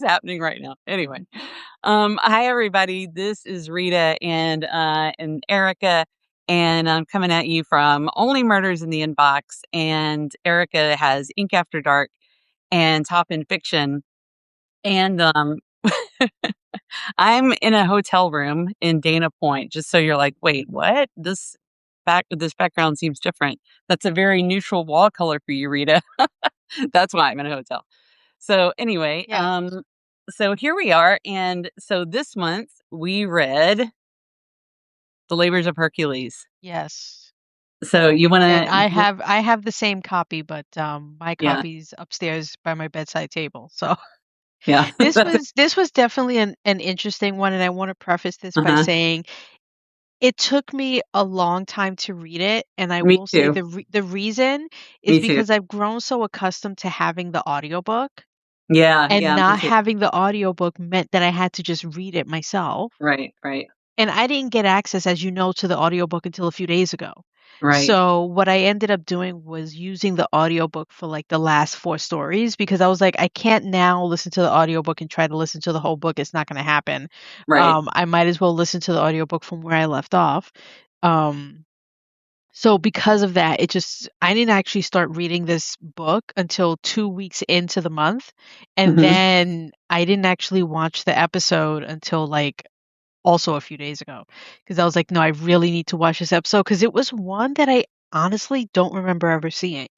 happening right now. Anyway, hi everybody. This is Rita and Erica, and I'm coming at you from Only Murders in the Inbox. And Erica has Ink After Dark and Top in Fiction. And I'm in a hotel room in Dana Point. Just so you're like, wait, what? This background seems different. That's a very neutral wall color for you, Rita. That's why I'm in a hotel. So anyway, Yeah. so here we are, and so this month we read The Labours of Hercules. Yes. So you want And to, I have the same copy, but my yeah, copy's upstairs by my bedside table. So yeah, this was definitely an interesting one, and I want to preface this by uh-huh. saying it took me a long time to read it, and I Me will say too, the reason is me too. because I've grown so accustomed to having the audiobook, Yeah, and yeah, me not too. having the audiobook meant that I had to just read it myself. Right, right, And I didn't get access, as you know, to the audiobook until a few days ago. right, So what I ended up doing was using the audiobook for like the last four stories because I was like, I can't now listen to the audiobook and try to listen to the whole book. It's not going to happen. right. I might as well listen to the audiobook from where I left off. Um, so because of that, I didn't actually start reading this book until 2 weeks into the month. And Hmm. then I didn't actually watch the episode until like also a few days ago because I was like, no, I really need to watch this episode because it was one that I honestly don't remember ever seeing,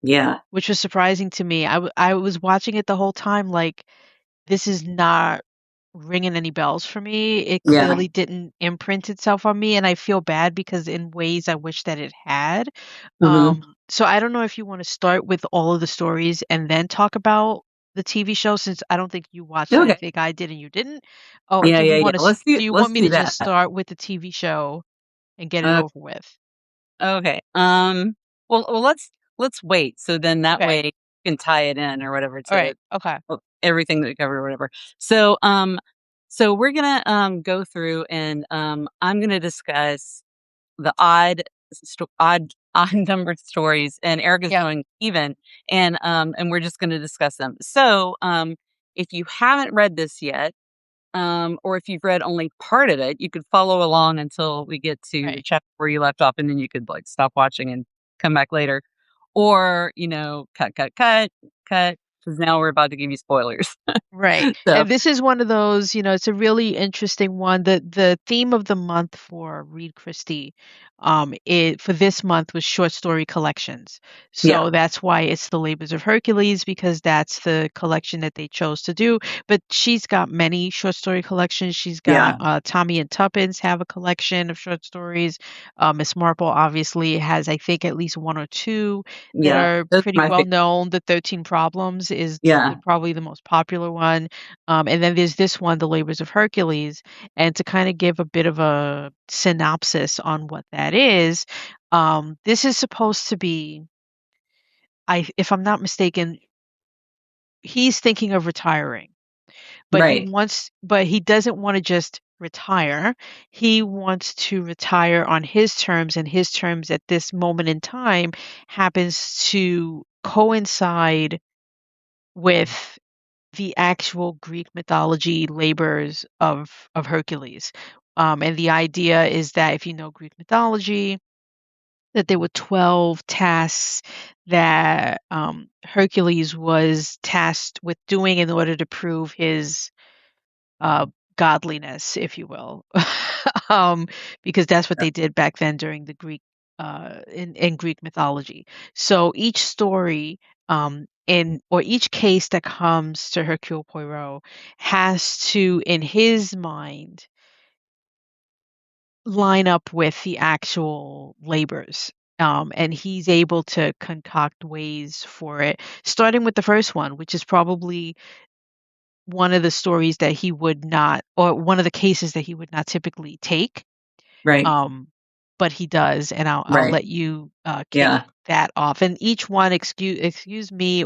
Yeah, which was surprising to me. I was watching it the whole time like this is not ringing any bells for me. It yeah. clearly didn't imprint itself on me, and I feel bad because in ways I wish that it had. Hmm. So I don't know if you want to start with all of the stories and then talk about the TV show since I don't think you watched it. I Okay. think I did and you didn't. Oh, Yeah, yeah, yeah. do you want Let's me do to just that. start with the TV show and get it Uh, over with? okay. Well, let's wait. So then that Okay. way you can tie it in or whatever All right. to Okay. everything that we cover or whatever. So so we're gonna go through and I'm gonna discuss the odd numbered stories, and Eric is Yep. going even, and we're just gonna discuss them. So if you haven't read this yet, or if you've read only part of it, you could follow along until we get to the Right. chapter where you left off, and then you could like stop watching and come back later, or cut, because now we're about to give you spoilers. Right. So And this is one of those, it's a really interesting one. The theme of the month for Read Christie, for this month was short story collections. yeah, So that's why it's the Labors of Hercules, because that's the collection that they chose to do. But she's got many short story collections. She's got yeah, Tommy and Tuppence have a collection of short stories. Miss Marple obviously has, I think, at least one or two that yeah. are Those are pretty my well favorite. known. The 13 Problems is Yeah, probably the most popular one. And then there's this one, The Labors of Hercules. And to kind of give a bit of a synopsis on what that is, this is supposed to be, if I'm not mistaken, he's thinking of retiring, but right, he doesn't want to just retire. He wants to retire on his terms, and his terms at this moment in time happens to coincide with the actual Greek mythology labors of Hercules. And the idea is that if you know Greek mythology, that there were 12 tasks that Hercules was tasked with doing in order to prove his uh, godliness, if you will, um, because that's what they did back then during the Greek in Greek mythology. So each story in or each case that comes to Hercule Poirot has to, in his mind, line up with the actual labors. And he's able to concoct ways for it, starting with the first one, which is probably one of the stories that he would not, or one of the cases that he would not typically take. right, Um, but he does, and I'll right. let you kick Yeah. that off. And each one, excuse me,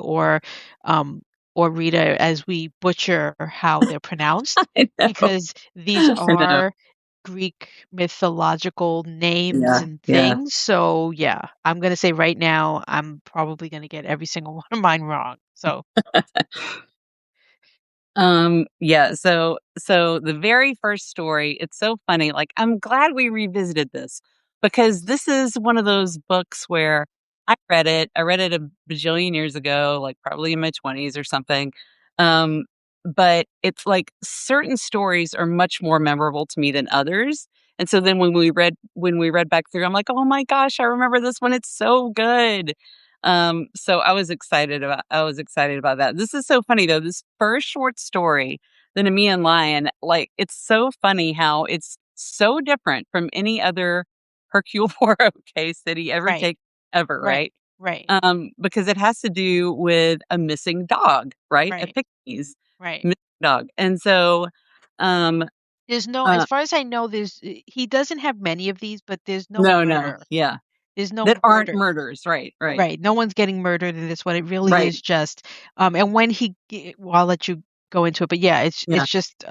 um, or Rita, as we butcher how they're pronounced, I know. because these I know. are Greek mythological names Yeah, and yeah. things. So yeah, I'm gonna say right now, I'm probably gonna get every single one of mine wrong. So Yeah, so the very first story, it's so funny. Like, I'm glad we revisited this because this is one of those books where I read it a bajillion years ago, like probably in my 20s or something. Um, but it's like certain stories are much more memorable to me than others. And so then when we read back through, I'm like, "Oh my gosh, I remember this one. It's so good." So I was excited about that. This is so funny though. This first short story, The Nemean Lion, like it's so funny how it's so different from any other Hercule Poirot case that he ever Right, takes ever, right, right? right, Because it has to do with a missing dog, right? A right, Pekingese right. missing dog. And so um There's no, as uh far as I know, he doesn't have many of these, but there's no no, murder. yeah. There's no That aren't murder. murders, right, right, Right, no one's getting murdered in this one. It really right. is just, and when well, I'll let you go into it, but yeah, Yeah. it's just,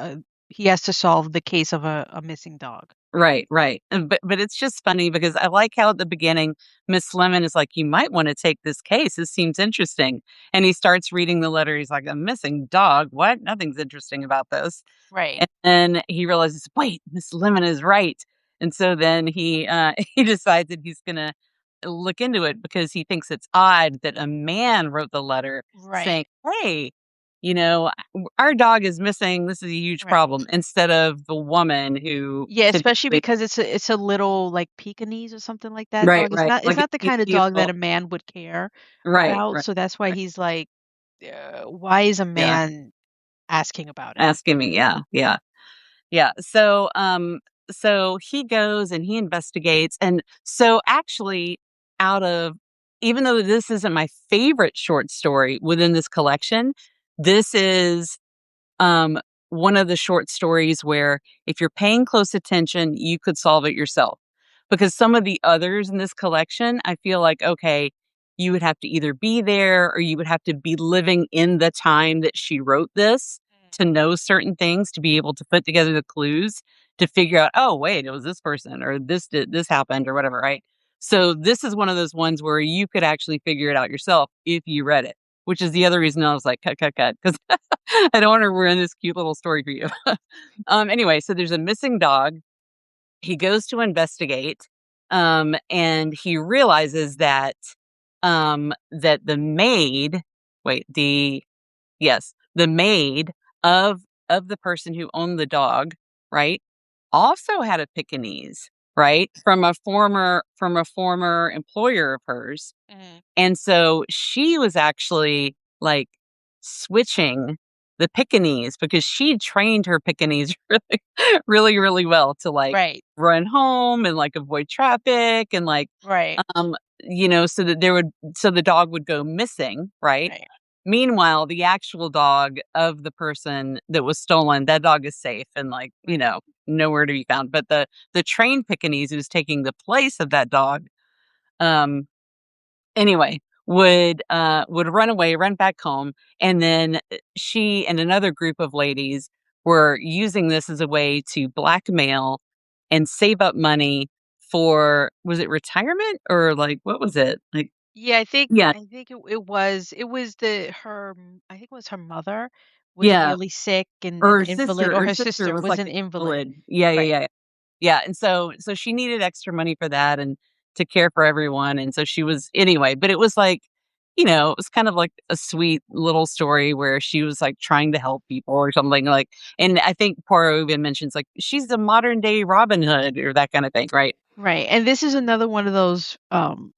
he has to solve the case of a missing dog. Right, right. But it's just funny because I like how at the beginning Miss Lemon is like, "You might wanna take this case. This seems interesting." And he starts reading the letter. He's like, "A missing dog? What? Nothing's interesting about this." Right, And then he realizes, "Wait, Miss Lemon is right." And so then he, he decides that he's gonna look into it because he thinks it's odd that a man wrote the letter saying, right, "Hey, you know, our dog is missing. This is a huge right. problem," instead of the woman who Yeah, especially typically. because it's a little, like, Pekingese or something like that Right, dog. It's right, not it's like a not the cute kind of dog that little. a man would care Right, about, right, so that's why right. he's like, "Why is a Yeah, man asking about it?" asking me, yeah, yeah, yeah. So he goes and he investigates, and so actually out of even though this isn't my favorite short story within this collection, this is um, one of the short stories where if you're paying close attention, you could solve it yourself. Because some of the others in this collection, I feel like, okay, you would have to either be there or you would have to be living in the time that she wrote this to know certain things, to be able to put together the clues to figure out, oh, wait, it was this person or this happened or whatever, right? So this is one of those ones where you could actually figure it out yourself if you read it, which is the other reason I was like, cut, because I don't want to ruin this cute little story for you. Anyway, so there's a missing dog. He goes to investigate, and he realizes that that the maid, wait, the yes, the maid of the person who owned the dog, right, also had a Pekingese, right, from a former employer of hers, Mhm. and so she was actually, like, switching the Pekingese because she trained her Pekingese really well to, like, Right, run home and, like, avoid traffic and, like, right, so that so the dog would go missing, right? right, Meanwhile, the actual dog of the person that was stolen, that dog is safe and, like, right. nowhere to be found, but the trained Pekingese who's taking the place of that dog, um anyway, would run away, run back home, and then, she and another group of ladies were using this as a way to blackmail and save up money for was it retirement or, like, what was it? Like Yeah, yeah, it was I think it was her mother was yeah, really sick and or an her invalid, sister or her her sister sister was, was like, an an invalid. invalid. Yeah, yeah, Right, yeah. Yeah, and so she needed extra money for that and to care for everyone, and so she was anyway, but it was like, it was kind of like a sweet little story where she was, like, trying to help people or something, like and I think Poirot even mentions, like, she's the modern day Robin Hood or that kinda thing, right? right, and this is another one of those,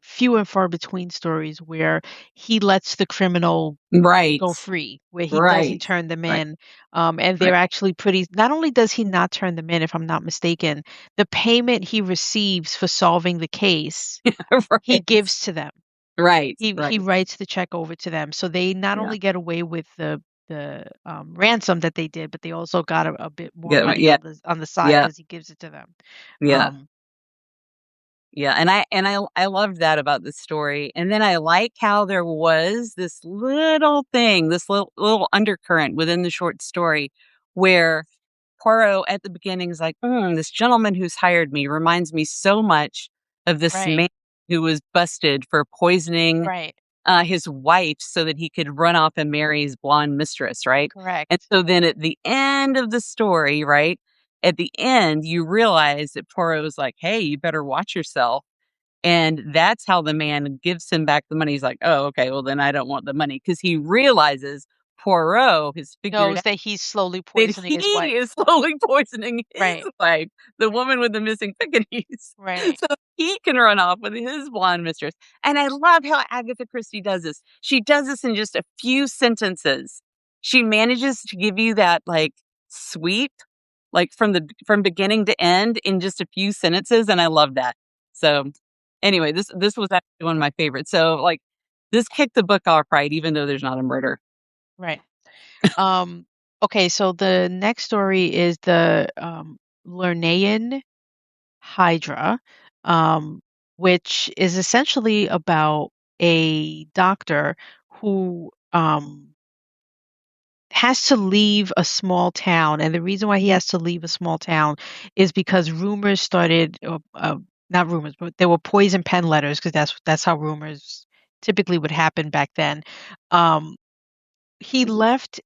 few and far between stories where he lets the criminal Right. go free, where he doesn't Right. turn them Right. in, and they're Right. actually pretty, not only does he not turn them in, if I'm not mistaken, the payment he receives for solving the case, he Right. gives to them. Right. He Right. writes the check over to them, so they not Yeah. only get away with the ransom that they did, but they also got a bit more Yeah, money yeah, on the side yeah, because he gives it to them. yeah. Um, Yeah, and I loved that about the story, and then I like how there was this little thing, this little undercurrent within the short story where Poirot at the beginning is like, this gentleman who's hired me reminds me so much of this right, man who was busted for poisoning right, his wife so that he could run off and marry his blonde mistress, right? And Correct. so then at the end of the story, right? At the end, you realize that Poirot was like, "Hey, you better watch yourself." And that's how the man gives him back the money. He's like, "Oh, okay, well, then I don't want the money," because he realizes Poirot has figured Knows that he's slowly that poisoning his he wife. is slowly poisoning his Right. wife, the woman with the missing pickaninnies, Right. so he can run off with his blonde mistress. And I love how Agatha Christie does this. She does this in just a few sentences. She manages to give you that, like, sweep, like, from beginning to end in just a few sentences, and I love that. So, anyway, this was actually one of my favorites. So, like, this kicked the book off right, even though there's not a murder. Right. Um, okay, so the next story is the Lernaean Hydra, um, which is essentially about a doctor who has to leave a small town. And the reason why he has to leave a small town is because rumors started, not rumors, but there were poison pen letters because that's how rumors typically would happen back then. Um, he left.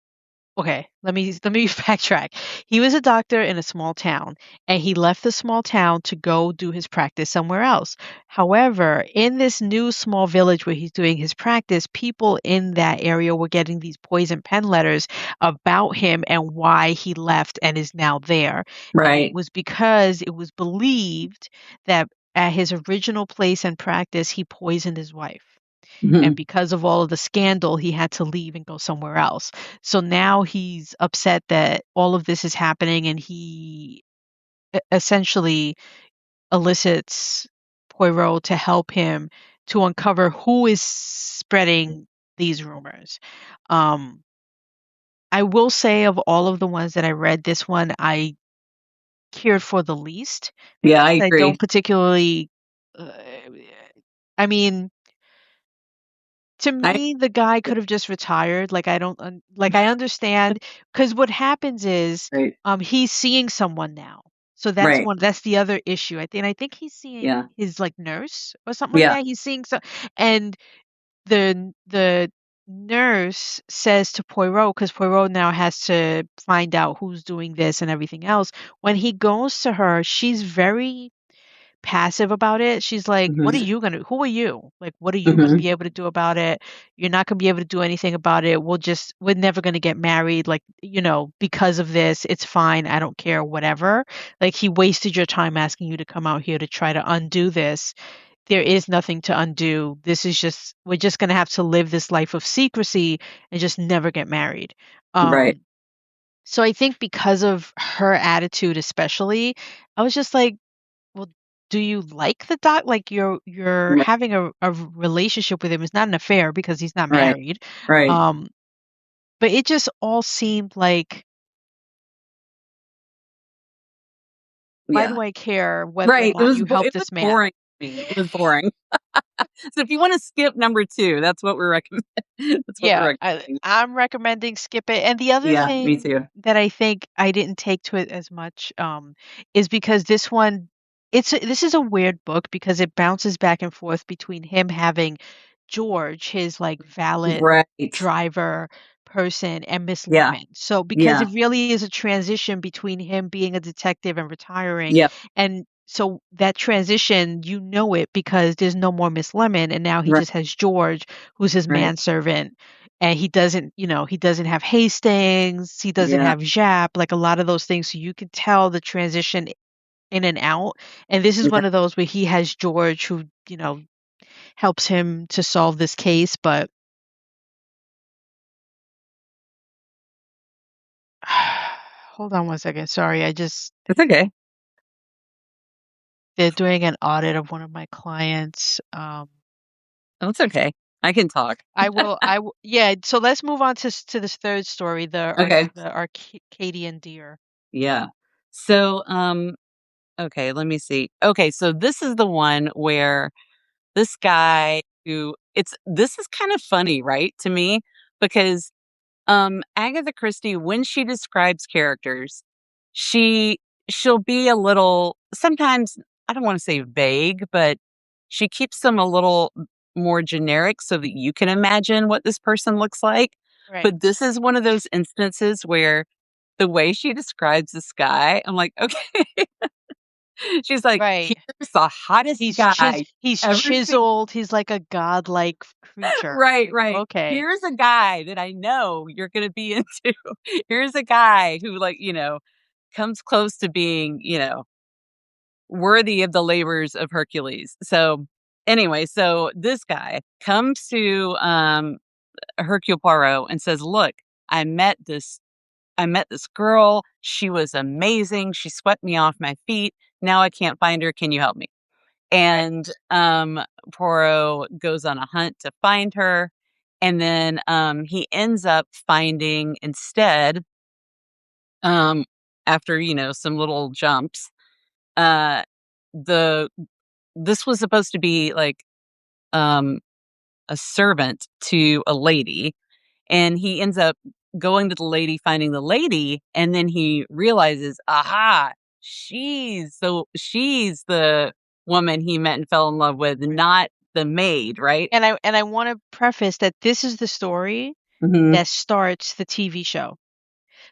Okay, let me backtrack. He was a doctor in a small town, and he left the small town to go do his practice somewhere else. However, in this new small village where he's doing his practice, people in that area were getting these poison pen letters about him and why he left and is now there. And it Right. was because it was believed that at his original place and practice, he poisoned his wife. And Mhm. because of all of the scandal, he had to leave and go somewhere else. So now he's upset that all of this is happening and he essentially elicits Poirot to help him to uncover who is spreading these rumors. Um, I will say, of all of the ones that I read, this one I cared for the least Yeah, I because I agree. don't particularly. Uh, I mean, to I me, the guy could have just retired, like, I don't like, I understand, because what happens is, Right. he's seeing someone now. So Right. that's the other issue, I think he's seeing Yeah. his, like, nurse or something like Yeah. that, he's seeing and the nurse says to Poirot, because Poirot now has to find out who's doing this and everything else, when he goes to her, she's very passive about it. She's like, "What are Mhm. you gonna who are you? Like, what are you gonna Mhm. be able to do about it? You're not gonna be able to do anything about it. We're never gonna get married, like, because of this. It's fine. I don't care, whatever. Like, he wasted your time asking you to come out here to try to undo this. There is nothing to undo. This is just we're just gonna have to live this life of secrecy and just never get married." Right. Um, so I think because of her attitude especially, I was just like, well, do you like the doc like, you're Right. having a relationship with him, it's not an affair because he's not Right. married, Right. um, but it just all seemed like, why Yeah. do I care whether or Right. not you help It was this man? boring to me. It was boring. So if you wanna skip number 2, that's what we're recommend that's what we're Yeah, recommending. I'm recommending skip it, and the other Yeah, me thing too. that I think I didn't take to it as much, is because this is a weird book because it bounces back and forth between him having George, his, like, valet Right. driver person, and Miss Yeah. Lemon. So because Yeah. it really is a transition between him being a detective and retiring, Yep. and so that transition, it because there's no more Miss Lemon, and now he Right. just has George, who's his Right. manservant, and he doesn't have Hastings, he doesn't Yeah. have Jap, like, a lot of those things, so you can tell the transition in and out, and this is Yeah. one of those where he has George who, helps him to solve this case, but hold on one second, sorry, It's okay. they're doing an audit of one of my clients, Oh, it's okay. I can talk. yeah, so let's move on to this 3rd story, Okay. the Arcadian deer. Yeah. So, okay, let me see. Okay, so this is the one where this guy who it's this is kind of funny, right, to me, because Agatha Christie, when she describes characters, she she'll be a little sometimes I don't want to say vague, but she keeps them a little. more generic so that you can imagine what this person looks like. Right. But this is one of those instances where the way she describes this guy, I'm like, okay. She's like, Right. here's the hottest guy He's ever seen. chiseled. He's like a godlike creature. Right, Like, right. okay. Here's a guy that I know you're gonna be into. Here's a guy who, like, comes close to being, worthy of the labors of Hercules. So anyway, so this guy comes to Hercule Poirot and says, "Look, I met this I met this girl. She was amazing. She swept me off my feet. Now I can't find her. Can you help me?" Right. And Poirot goes on a hunt to find her, and then he ends up finding instead, um, after some little jumps, uh, the this was supposed to be like um, a servant to a lady, and he ends up going to the lady, finding the lady, and then he realizes, aha, she's the woman he met and fell in love with, Right. not the maid, right? And I want to preface that this is the story Mhm. that starts the TV show.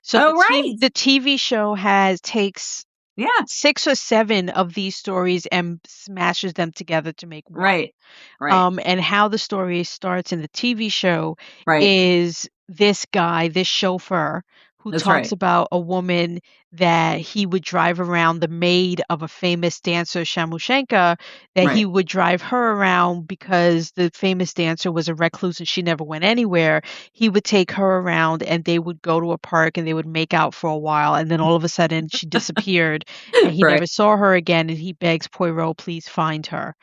So Oh, right. the TV show has takes Yeah. 6 or 7 of these stories and smashes them together to make one. Right. Right. And how the story starts in the TV show Right. is this guy, this chauffeur, who That's talks right. about a woman that he would drive around, the maid of a famous dancer, Shamushenka, that he Right. would drive her around because the famous dancer was a recluse and she never went anywhere. He would take her around and they would go to a park and they would make out for a while. And then all of a sudden she disappeared and he Right. never saw her again. And he begs Poirot, please find her.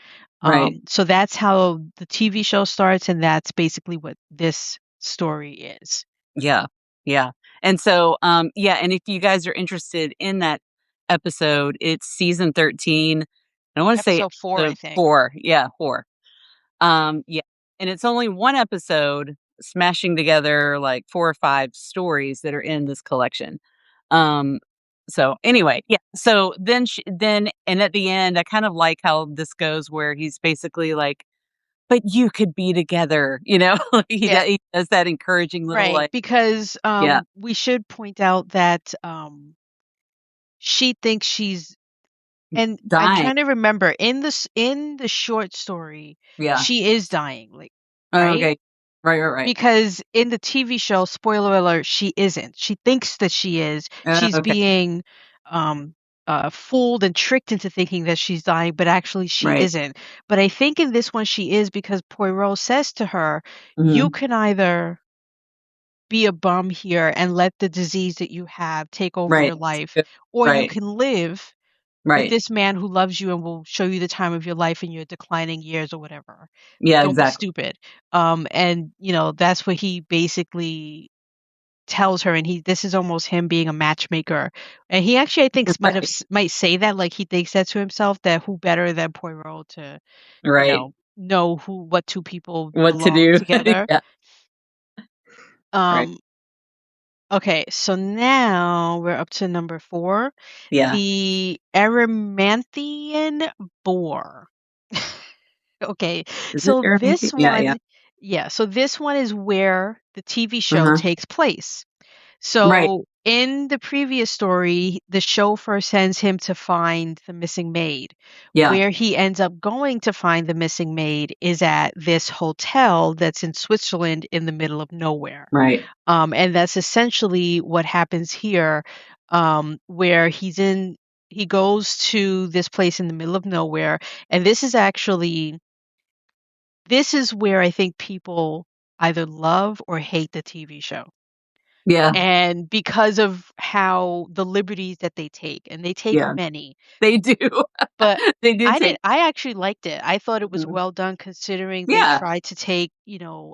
Right. So that's how the TV show starts, and that's basically what this story is. Yeah. Yeah. And so, yeah, and if you guys are interested in that episode, it's season 13. I want to say Episode 4, I the think. 4. Yeah, 4. Yeah. And it's only one episode smashing together like 4 or 5 stories that are in this collection. Um, so anyway, yeah. So then and at the end, I kind of like how this goes where he's basically like, but you could be together, like Yeah, he does that encouraging little right. like, Because yeah, we should point out that she thinks she's, and I'm dying. trying to remember in the short story, Yeah. she is dying, like, Oh, right? okay. Right, right, right. Because in the TV show, spoiler alert, she isn't. She thinks that she is. She's Okay. being um fooled and tricked into thinking that she's dying, but actually she Right. isn't. But I think in this one she is because Poirot says to her, "You Mhm. can either be a bum here and let the disease that you have take over Right. your life, Good. or you Right. can live with Right. this man who loves you and will show you the time of your life in your declining years or whatever. Yeah, Don't be exactly. stupid." And that's what he basically tells her, and he this is almost him being a matchmaker. And he actually, I think, Right. might say that, like, he thinks that to himself, that who better than Poirot to, Right. know who what two people What to belong do. together. Yeah. Right. Um, okay, so now we're up to number 4, Yeah. the Erymanthian boar. Okay, Is it so Airbnb? this Yeah, yeah. one, yeah, so this one is where the TV show Uh-huh. takes place. Right. So in the previous story, the chauffeur sends him to find the missing maid. Yeah. Where he ends up going to find the missing maid is at this hotel that's in Switzerland in the middle of nowhere. Right. And that's essentially what happens here, where he goes to this place in the middle of nowhere. And this is where I think people either love or hate the TV show. Yeah. And because of how the liberties that they take, and they take Yeah. many, They do. but They do take. I actually liked it. I thought it was Mhm. well done considering they Yeah. tried to take,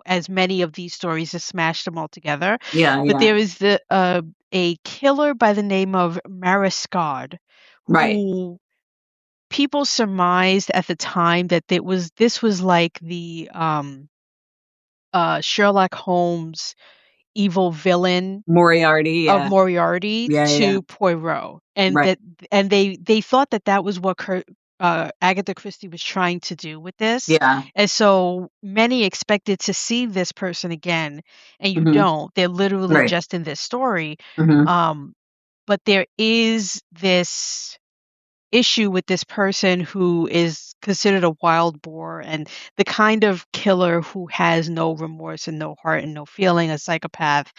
as many of these stories and smash them all together. Yeah, But yeah. there is a killer by the name of Mariscard, Right. who people surmised at the time that this was like the Sherlock Holmes evil villain Moriarty, of yeah. Moriarty Yeah, yeah, yeah. to Poirot, and Right. they thought that that was what Agatha Christie was trying to do with this. Yeah. And so many expected to see this person again, and you Mhm. don't. They're literally Right. just in this story. Mhm. Um, but there is this issue with this person who is considered a wild boar and the kind of killer who has no remorse and no heart and no feeling, a psychopath.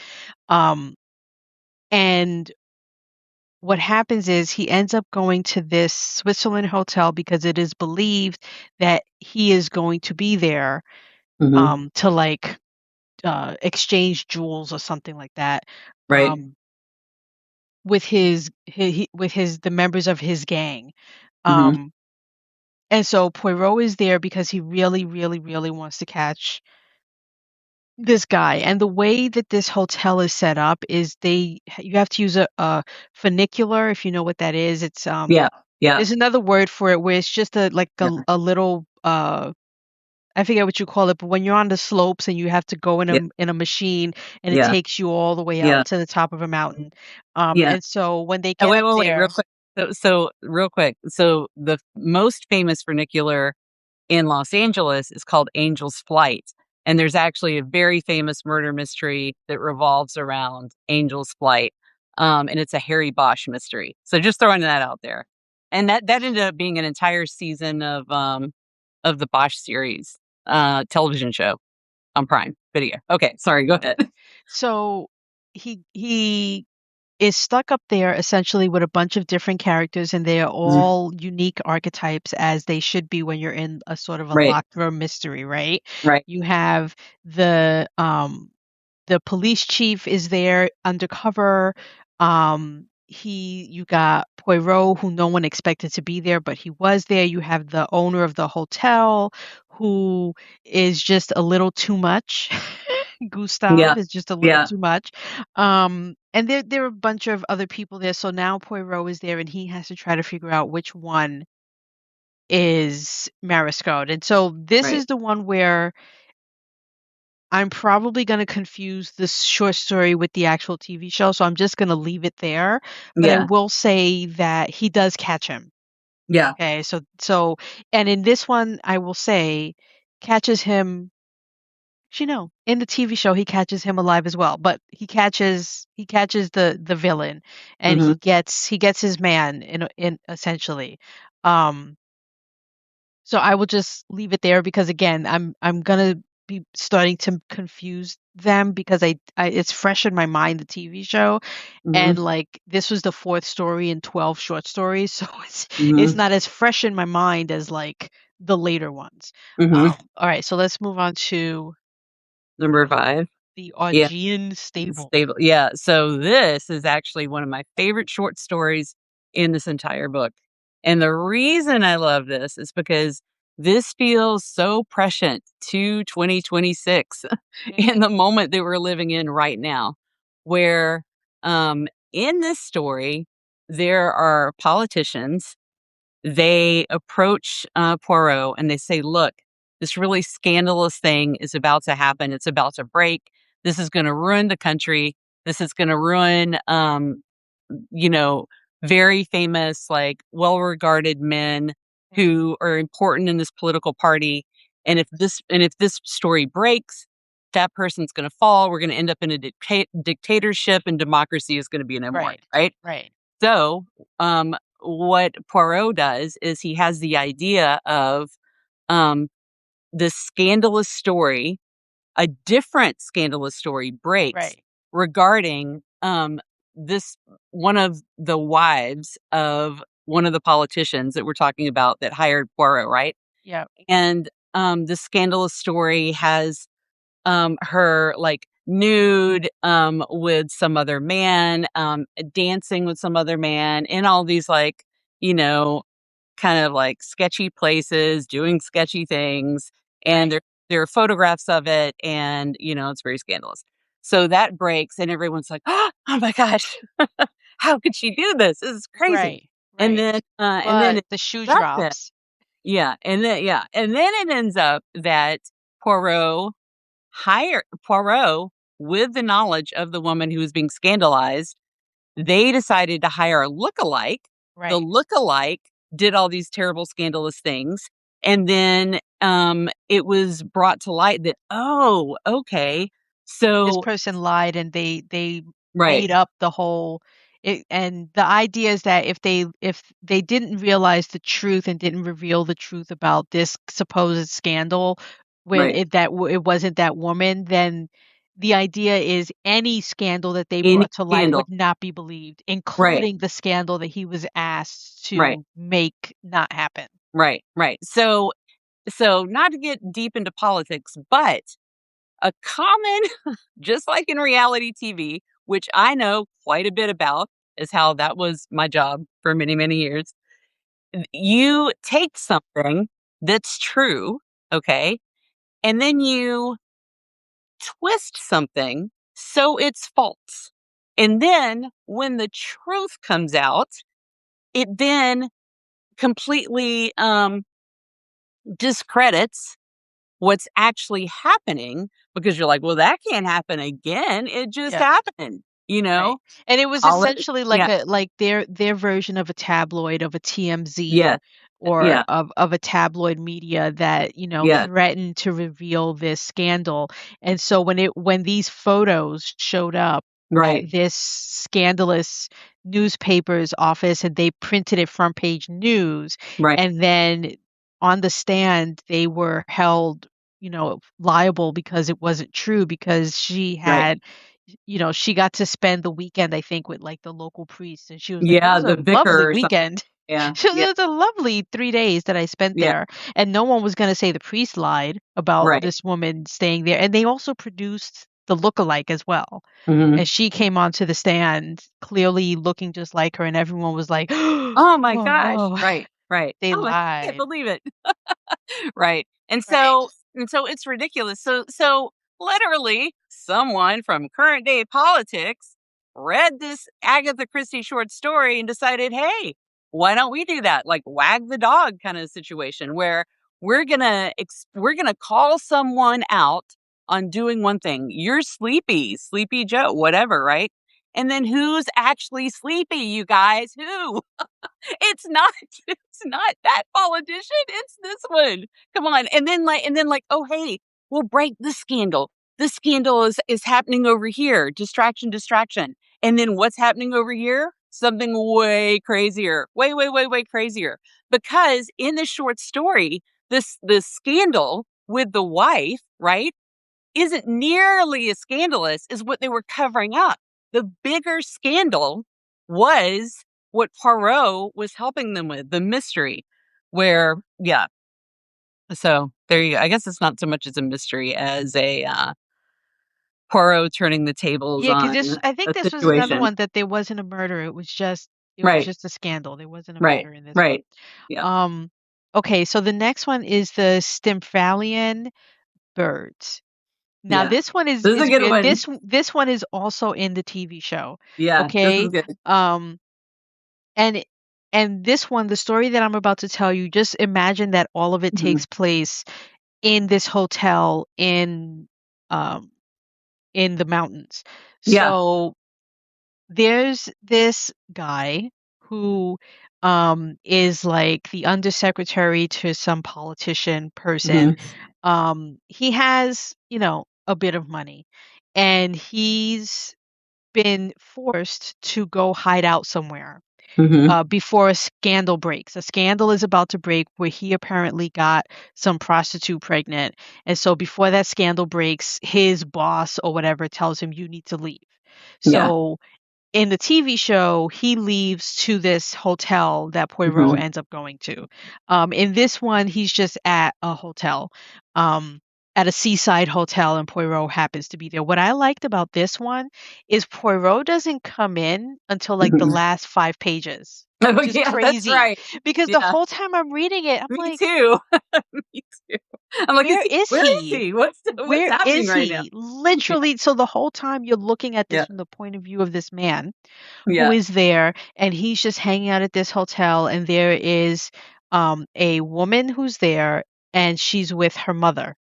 Um, and what happens is he ends up going to this Switzerland hotel because it is believed that he is going to be there Mhm. to like exchange jewels or something like that Right. um, with with his the members of his gang. Mhm. Um, and so Poirot is there because he really, really, really wants to catch this guy. And the way that this hotel is set up is you have to use a funicular, if you know what that is. It's Yeah. Yeah. there's another word for it where it's just Yeah. a little I forget what you call it, but when you're on the slopes and you have to go Yeah. in a machine and it Yeah. takes you all the way Yeah. out to the top of a mountain. Yeah. And so when they Oh, get up wait, real there, quick. So real quick. So the most famous vernacular in Los Angeles is called Angel's Flight. And there's actually a very famous murder mystery that revolves around Angel's Flight. And it's a Harry Bosch mystery. So just throwing that out there. And that ended up being an entire season of the Bosch series television show on Prime Video. Okay, sorry, go ahead. so he is stuck up there essentially with a bunch of different characters, and they are Mhm. all unique archetypes as they should be when you're in a sort of a Right, locked room mystery, right? right. You have the police chief is there undercover. You got Poirot, who no one expected to be there, but he was there. You have the owner of the hotel, who is just a little too much. Yeah, Gustav is just a little yeah. too much. And there are a bunch of other people there. So now Poirot is there, and he has to try to figure out which one is Mariscode. And so this Right. is the one where I'm probably gonna confuse this short story with the actual TV show, so I'm just gonna leave it there, but I Yeah, will say that he does catch him. yeah. Okay, and in this one, I will say, catches him in the TV show, he catches him alive as well, but he catches the villain, and Mhm, he gets his man in essentially. Um so I will just leave it there because again, I'm gonna be starting to confuse them because I it's fresh in my mind, the TV show, and mhm, like this was the fourth story in 12 short stories, so it's mhm, not as fresh in my mind as like the later ones. mhm. All right, so let's move on to Number 5. the Yeah, Augean Stable. stable. Yeah, so this is actually one of my favorite short stories in this entire book, and the reason I love this is because this feels so prescient to 2026 in Mhm. the moment that we're living in right now, where, in this story, there are politicians. They approach, Poirot and they say, "Look, this really scandalous thing is about to happen. It's about to break. This is gonna ruin the country. This is gonna ruin, you know, very famous, like, well-regarded men who are important in this political party, and if this story breaks, that person's gonna fall. We're gonna end up in a dictatorship, and democracy is gonna be no more," Right. right? Right. So, what Poirot does is he has the idea of, um, this scandalous story, a different scandalous story breaks Right. regarding, this one of the wives of one of the politicians that we're talking about that hired Poirot, right? Yep. And, the scandalous story has her like nude with some other man, dancing with some other man in all these like, you know, kind of like sketchy places, doing sketchy things. And Right. there are photographs of it, and it's very scandalous. So that breaks, and everyone's like, "Oh my gosh, how could she do this? This is crazy." Right. Right. And then But it the shoe ends up that drops. and then it ends up that Poirot Poirot, with the knowledge of the woman who was being scandalized, they decided to hire a lookalike. The Right. lookalike did all these terrible, scandalous things. And then it was brought to light that, oh, okay. This So, person lied and they right, made up the whole it, and the idea is that if they didn't realize the truth and didn't reveal the truth about this supposed scandal when right. it wasn't that woman, then the idea is any scandal that they Any brought to light scandal. would not be believed, Right, including the scandal that he was asked right, to make not happen. right, right. So not to get deep into politics, but a common, just like in reality TV, which I know quite a bit about, is how that was my job for many, many years. You take something that's true, okay, and then you twist something so it's false. And then when the truth comes out, it then completely discredits what's actually happening because you're like, well, that can't happen again. It just Yeah. happened, Right. And it was Call it, essentially yeah, like their version of a tabloid, of a TMZ yeah, or yeah, of a tabloid media that, yeah, threatened to reveal this scandal. And so when these photos showed up at right, this scandalous newspaper's office and they printed it front page news, right, and then on the stand they were held, liable because it wasn't true because right. she got to spend the weekend, I think, with, like, the local priest, and she was like, "It Yeah, was a the lovely vicar or something. weekend." Yeah, She was yeah, "It was a lovely 3 days that I spent yeah, there," and no one was gonna say the priest lied about right. this woman staying there, and they also produced the look-alike as well, Hmm. and she came onto the stand clearly looking just like her, and everyone was like, Oh my "Oh, gosh. no, Right, right. they Oh, I can't lied." believe it. Right. And Right. so it's ridiculous. So literally someone from current day politics read this Agatha Christie short story and decided, "Hey, why don't we do that? Like wag the dog kind of situation where we're going to call someone out on doing one thing. You're sleepy, sleepy Joe, whatever, right? And then who's actually sleepy, you guys? Who? It's not it's not that politician, it's this one. Come on. And then, oh, hey, we'll break the scandal. This scandal is happening over here. Distraction, distraction. And then what's happening over here? Something way crazier. Way, way, way, way crazier. Because in this short story, this scandal with the wife, right, isn't nearly as scandalous as what they were covering up. The bigger scandal was what Poirot was helping them with, the mystery, where, yeah. So there you go. I guess it's not so much as a mystery as a Poirot turning the tables Yeah, because on this I think a this was another situation. one that there wasn't a murder, it was Right, just a scandal, there wasn't a right, murder in this one. right. Yeah, Um, okay, so the next one is the Stymphalian birds. Now yeah. this one This is a is good weird. one. This one is also in the TV show, Yeah, this is okay? good. Um, and this one, the story that I'm about to tell you, just imagine that all of it Mhm. takes place in this hotel um in the mountains. Yeah. So there's this guy who is like the undersecretary to some politician person. Hmm. He has, a bit of money, and he's been forced to go hide out somewhere Hmm. before a scandal breaks. A scandal is about to break where he apparently got some prostitute pregnant. And so before that scandal breaks, his boss or whatever tells him, you need to leave. Yeah. So in the TV show, he leaves to this hotel that Poirot Hmm. ends up going to. In this one, he's just at a hotel, um, at a seaside hotel, and Poirot happens to be there. What I liked about this one is Poirot doesn't come in until like the Hmm. last 5 pages, Oh which is yeah, that's crazy right. because the Yeah. whole time I'm reading it, I'm Me like, too. Me too. I'm like, where is where is he? he? What's Where happening is right now? he? Yeah, Literally, so the whole time you're looking at this yeah, from the point of view of this man who yeah. is there, and he's just hanging out at this hotel, and there is a woman who's there, and she's with her mother.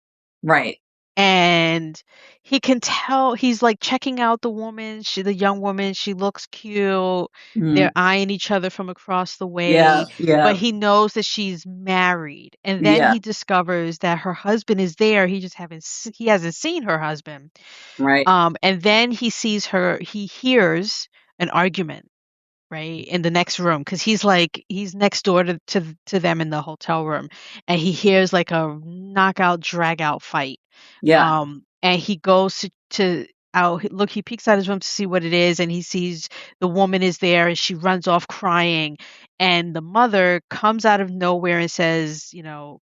Right. and he can tell he's like checking out the woman, the young woman, she looks cute. They're Mhm. eyeing each other from across the Yeah, way, but yeah, he knows that she's married. And then yeah, he discovers that her husband is there. He just he hasn't seen her husband. right. And then he hears an argument, right, in the next room, because he's next door to them in the hotel room, and he hears like a knockout drag out fight. Yeah. And he goes to out look, he peeks out his room to see what it is, and he sees the woman is there, and she runs off crying, and the mother comes out of nowhere and says,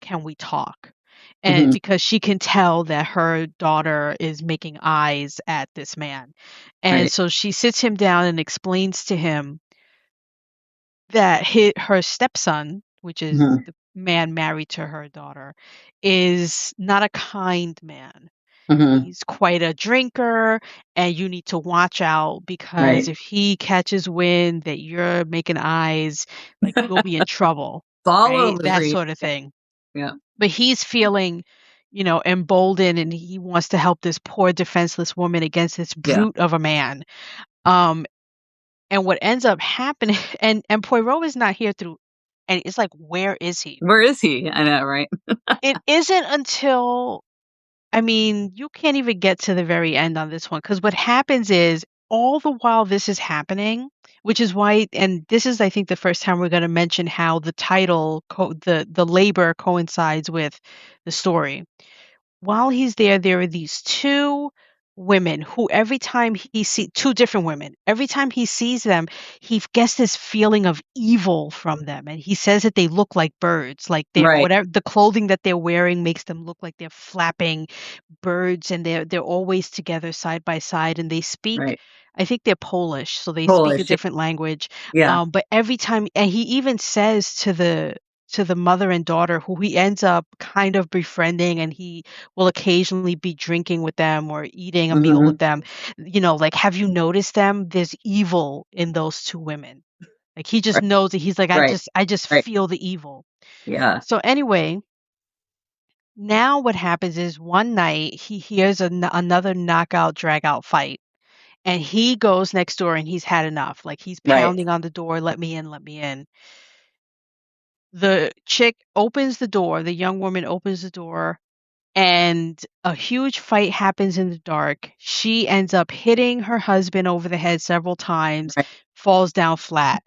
"Can we talk?" And Mhm. because she can tell that her daughter is making eyes at this man. And Right. so she sits him down and explains to him that her stepson, which is Mhm. the man married to her daughter, is not a kind man. Mhm. He's quite a drinker, and you need to watch out because Right. if he catches wind that you're making eyes, like you'll be in trouble, It's all right? over That Reda. sort of Yeah, thing. yeah, But he's feeling, emboldened, and he wants to help this poor defenseless woman against this yeah. brute of a man. Um, and what ends up happening, and Poirot is not here through, and it's like, where is he? Where is he? I know, right? It isn't until, I mean, you can't even get to the very end on this one, because what happens is all the while this is happening, which is why, and this is, I think, the first time we're going to mention how the title, the labor coincides with the story. While he's there, there are these two women who every time he see two different women, every time he sees them, he gets this feeling of evil from them. And he says that they look like birds, like they're Right, whatever the clothing that they're wearing makes them look like they're flapping birds, and they're always together side by side, and they speak, right. I think they're Polish, so they speak a Polish. different language. Yeah. But every time, and he even says to the mother and daughter, who he ends up kind of befriending, and he will occasionally be drinking with them or eating a meal with Mhm. them, like, have you noticed them? There's evil in those two women. Like, he just Right, knows that, he's like, I right, just I just right. feel the evil. Yeah. So anyway, now what happens is one night he hears another knockout drag out fight, and he goes next door, and he's had enough. Like, he's Right, pounding on the door, let me in, let me in. The chick opens the door, the young woman opens the door, and a huge fight happens in the dark. She ends up hitting her husband over the head several times, right, falls down flat.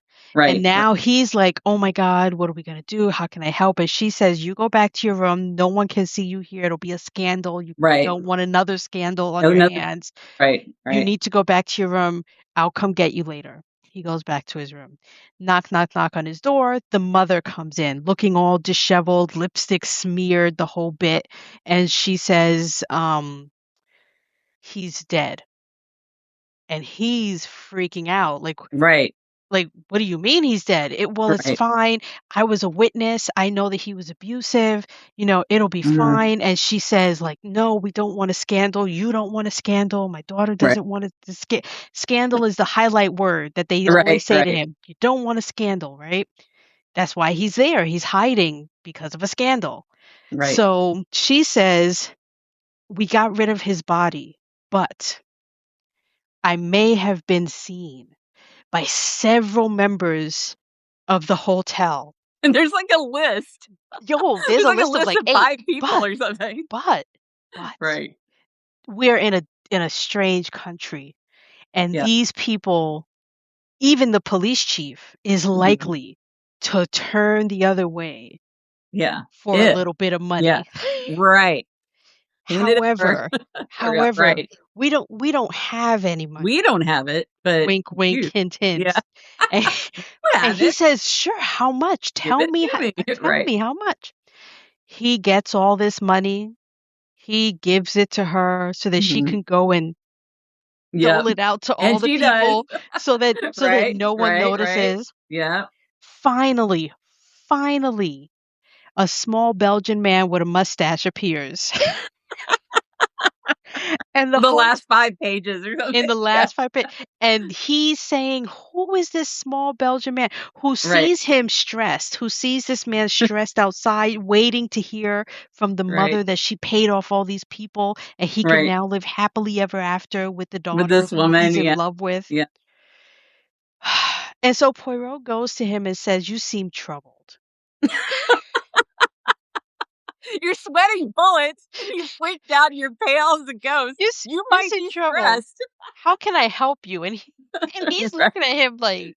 And right, now he's like, "Oh my God, what are we going to do? How can I help?" And she says, "You go back to your room. No one can see you here. It'll be a scandal. You right. don't want another scandal on Oh, your no. hands. Right, You right. need to go back to your room. I'll come get you later." He goes back to his room. Knock, knock, knock on his door. The mother comes in, looking all disheveled, lipstick smeared, the whole bit. And she says, "He's dead." And he's freaking out. Right, What do you mean he's dead? Well, it's right. fine. I was a witness. I know that he was abusive. It'll be Mhm. fine. And she says, like, "No, we don't want a scandal. You don't want a scandal. My daughter Right, doesn't want scandal is the highlight word that they right, always say to right, him. You don't want a scandal, right? That's why he's there. He's hiding because of a scandal." right. So she says, "We got rid of his body, but I may have been seen by several members of the hotel." And there's like a list. Yo, there's There's a like a list of list like of 8, 5 people but or something. but but Right. we're in a strange country, and Yeah. these people, even the police chief, is Mhm. likely to turn the other way Yeah. for a Yeah. little bit of Yeah. money. Right. Hand it over. However Or however, right. we don't have any money. We don't have it, but Wink, wink, you. hint, Yeah. hint. And You and have he it. says, "Sure, how much? Give Tell it me to me. tell Right. me how much." He gets all this money. He gives it to her so that she Mhm. can go and Yep. dole it out to all And the she does. people, so that Right, no one right, right. notices. Yeah. Finally, finally, a small Belgian man with a mustache appears. And the The whole last 5 pages or in something. the Yeah. last 5 and he's saying, "Who is this small Belgian man who Right. sees him stressed, who sees this man stressed outside waiting to hear from the Right. mother that she paid off all these people and he can Right. now live happily ever after with the With daughter this who woman, he's in yeah. love with?" Yeah. And so Poirot goes to him and says, "You seem troubled." You're sweating bullets, you're freaked out, you're pale as a ghost. You You might seem be troubled. stressed." How can I help you?" And he's Right. looking at him like,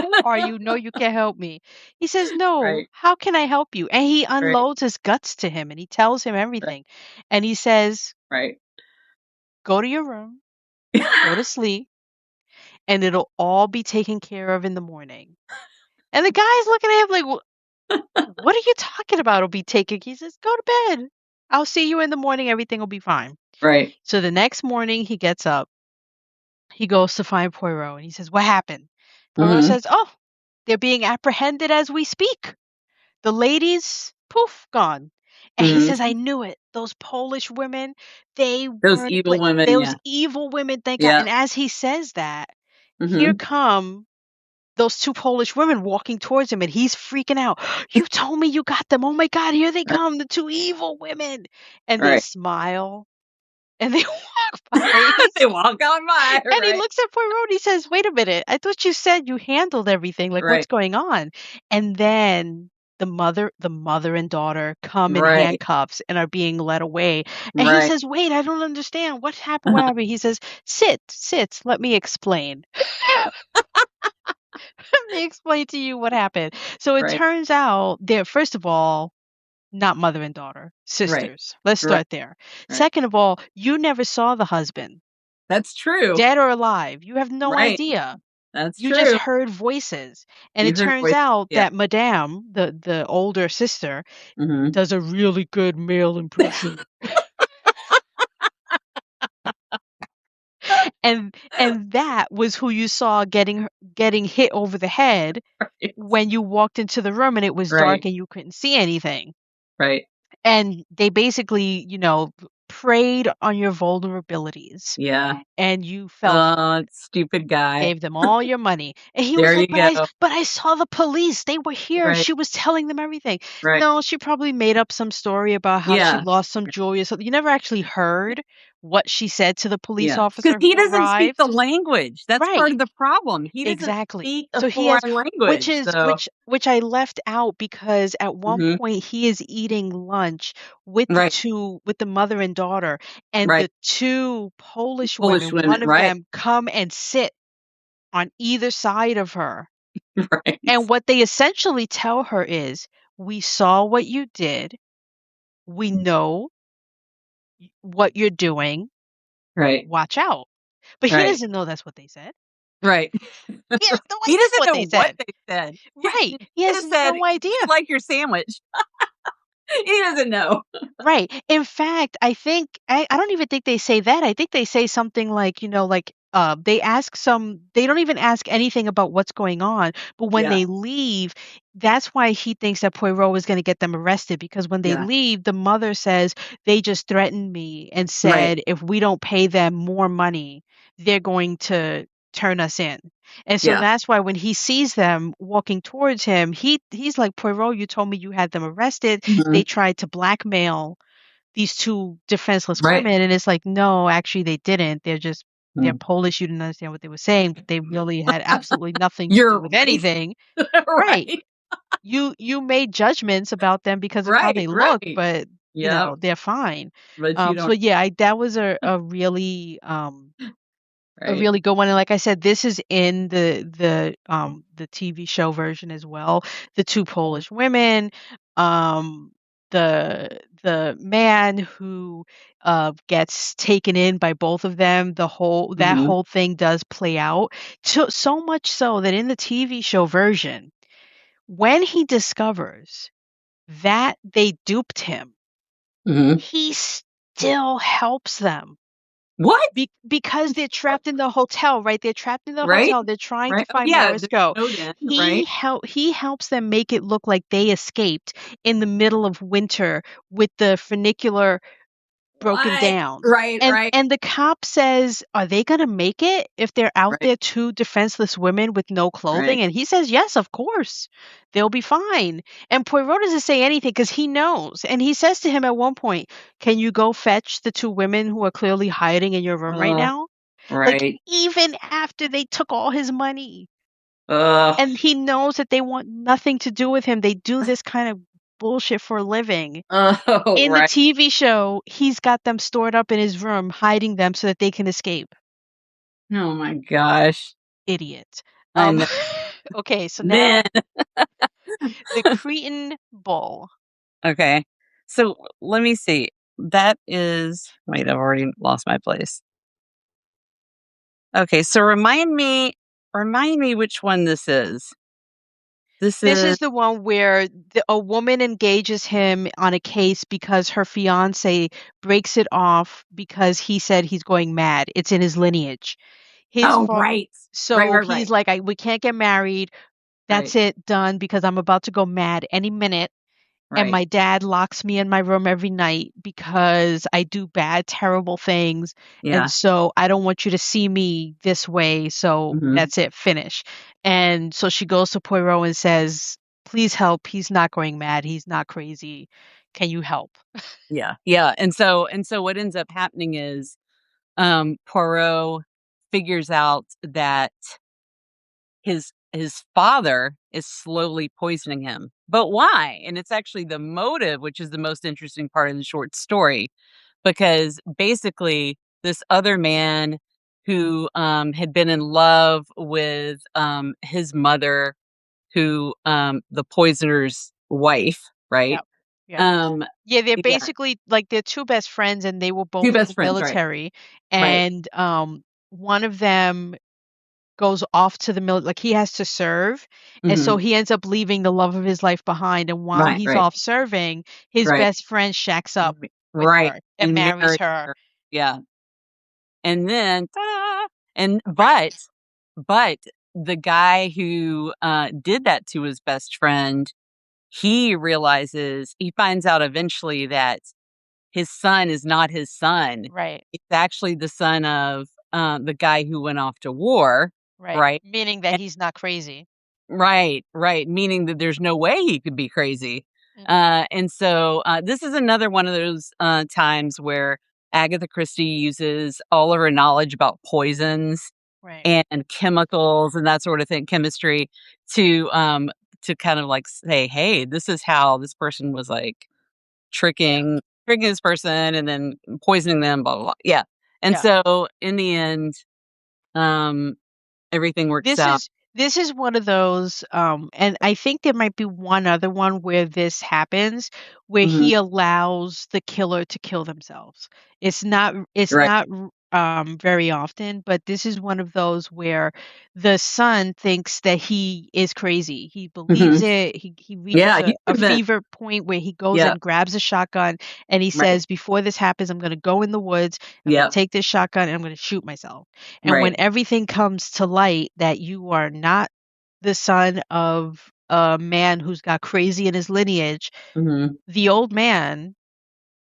"Who are you? No, you can't help me." He says, "No, Right. how can I help you?" And he Right. unloads his guts to him and he tells him Right. everything. And he says, Right. "Go to your room, go to sleep, and it'll all be taken care of in the morning." And the guy's looking at him like, What are you talking about? It'll be taken." He says, "Go to bed. I'll see you in the morning. Everything will be fine." Right. So the next morning he gets up, he goes to find Poirot and he says, "What happened?" Poirot Mhm. says, "Oh, they're being apprehended as we speak. The ladies, poof, gone." And he says, "I Mhm. knew it. Those Polish women, they Those weren't evil like women, those yeah. evil women, thank God." Yeah. And as he says that, here Mhm. come those 2 Polish women walking towards him, and he's freaking out. "You told me you got them. Oh my God, here they Right. come, the 2 evil women." And they Right. smile and they walk by. They walk on by, And he right. looks at Poirot and he says, "Wait a minute. I thought you said you handled everything. Like, what's Right. going on?" And then the mother and daughter come in Right. handcuffs and are being led away. And he Right. says, "Wait, I don't understand. What happened? What Uh-huh. happened?" He says, "Sit, sit. Let me explain. Let me explain to you what happened." So it Right. turns out they're, first of all, not mother and daughter, Right. sisters. Let's Right. start there. Right. Second of all, you never saw the husband, That's true. dead or alive. You have no Right. idea. That's You just true. heard voices. And You it heard turns voices. out Yeah. that Madame, the older sister, Mhm. does a really good male impression. And that was who you saw getting hit over the head Right. when you walked into the room and it was dark Right. and you couldn't see anything. Right. And they basically, preyed on your vulnerabilities, Yeah. and you fell for it. Stupid guy. Gave them all your money. And he There was like, you go. But I saw the police. They were here. Right. She was telling them everything." Right. No, she probably made up some story about how she Yeah. lost some jewelry or something. You never actually heard what she said to the police Yeah. Because officer he who doesn't speak the arrived. language. That's part Right. of the problem. He doesn't Exactly. speak a So he has, foreign which language. is So which I left out because at one mhm. point he is eating lunch with Right. the mother and daughter, and Right. the 2 Polish Polish women, women. one of Right. them come and sit on either side of her. Right. And what they essentially tell her is, "We saw what you did. We know what you're doing. Right. Watch out." But he Right. doesn't know that's what they said. Right. He has no He idea doesn't what know they what said. they said. Right. He He has just said, no "Do idea. you like your sandwich?" He doesn't know. Right. In fact, I don't even think they say that. I think they say something like, they don't even ask anything about what's going on, but when Yeah. they leave, that's why he thinks that Poirot is going to get them arrested, because when they Yeah. leave, the mother says they just threatened me and Right. said if we don't pay them more money, they're going to turn us in. And so Yeah. that's why when he sees them walking towards him, he's like, "Poirot, you told me you had them arrested. They Mhm. tried to blackmail these 2 defenseless Right. women," and it's like, "No, actually they didn't. They're Mm. Polish, you didn't understand what they were saying, but they really had absolutely nothing to do You're with right. anything." Right. Right. You made judgments about them because of how Right. they look, Right. but, Yep. they're fine. But you So don't. yeah, that was a Right. really good one, and like I said, this is in the TV show version as well. The 2 Polish women, the man who, gets taken in by both of them, that Mhm. whole thing does play out, so much so that in the TV show version, when he discovers that they duped him, Mhm. he still helps them. What? Because they're trapped in the hotel, right? They're trapped in the Right? hotel, they're trying to Right. Oh, find yeah, they're Marisco. snowed in, He right? help he helps them make it look like they escaped in the middle of winter with the funicular broken What? down. Right, And right, and the cop says, "Are they gonna make it if they're out right, there, 2 defenseless women with no right. clothing?" And he says, "Yes, of course. They'll be fine." And Poirot doesn't say anything because he knows. And he says to him at one point, "Can you go fetch the 2 women who are clearly hiding in your room right Uh, now?" Like, right. even after they took all his money, Uh, and he knows that they want nothing to do with him. They do this kind of bullshit for a living. oh, In the right. TV show, he's got them stored up in his room, hiding them so that they can escape. Oh my gosh. Idiot. I Um, know. okay, so Man. now the Cretan Bull. Okay. So let me see. That is, wait, I've already lost my place. Okay. So remind me which one this is. This This is, is the one where a woman engages him on a case because her fiance breaks it off because he said he's going mad. It's in his lineage. His oh, fa- right. Right, so right, he's right. like, we can't get married. Right, That's it, done because I'm about to go mad any minute. And right. my dad locks me in my room every night because I do bad, terrible things. And Yeah. so I don't want you to see me this way. So Hmm. that's it, finish. And so she goes to Poirot and says, "Please help. He's not going mad. He's not crazy. Can you help?" Yeah. Yeah. And so what ends up happening is Poirot figures out that his father is slowly poisoning him. But why? And it's actually the motive, which is the most interesting part of the short story, because basically this other man who had been in love with his mother, who the poisoner's wife, right? Yep. Yep. Um, Yeah, they're yeah, basically like they're two best friends and they were two both in best the friends, right? military. Right. And one of them goes off to the like he has to serve, and so Hmm. he ends up leaving the love of his life behind, and while Right, he's right, off serving, his right, best friend shacks up with right, her and and marries marry her. her. Yeah, and then ta-da! And but the guy who did that to his best friend, he finds out eventually that his son is not his son. Right, It's actually the son of the guy who went off to war, right. right? Meaning that And, he's not crazy. right, right. Meaning that there's no way he could be crazy. Mhm. And so this is another one of those times where Agatha Christie uses all of her knowledge about poisons Right. and chemicals and that sort of thing, chemistry, to kind of like say, hey, this is how this person was like Yeah. tricking this person and then poisoning them, blah blah blah. Yeah. And Yeah. so in the end, um, everything works This out. is this is one of those, and I think there might be one other one where this happens, where Hmm. he allows the killer to kill themselves. It's Right. not very often, but this is one of those where the son thinks that he is crazy. He believes Hmm. it. He reaches Yeah. a fever point where he goes Yeah. and grabs a shotgun and he Right. says, "Before this happens, I'm going to go in the woods. I'm going to Yeah. take this shotgun and I'm going to shoot myself." And when Right. everything comes to light that you are not the son of a man who's got crazy in his lineage, Hmm. the old man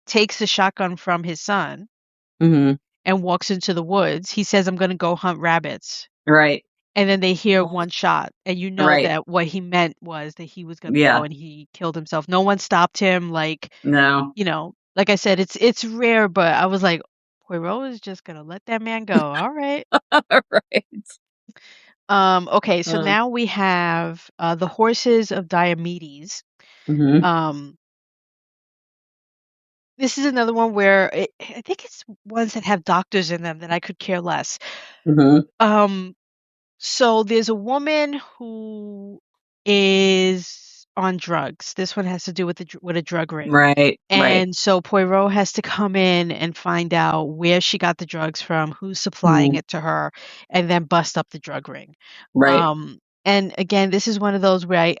takes the shotgun from his son Hmm. and walks into the woods. He says, "I'm going to go hunt rabbits." Right. And then they hear one shot, and you know Right. that what he meant was that he was going to go Yeah. and he killed himself. No one stopped him. Like, No. like I said, it's rare, but I was like, Poirot is just going to let that man go. All right. Right. Okay, so Uh, now we have the horses of Diomedes. mhm. Um, this is another one where I think it's ones that have doctors in them that I could care less. Mhm. Um, so there's a woman who is on drugs. This one has to do with with a drug ring. Right. Right. And so Poirot has to come in and find out where she got the drugs from, who's supplying Mhm. it to her, and then bust up the drug ring. Right. Um, and again, this is one of those where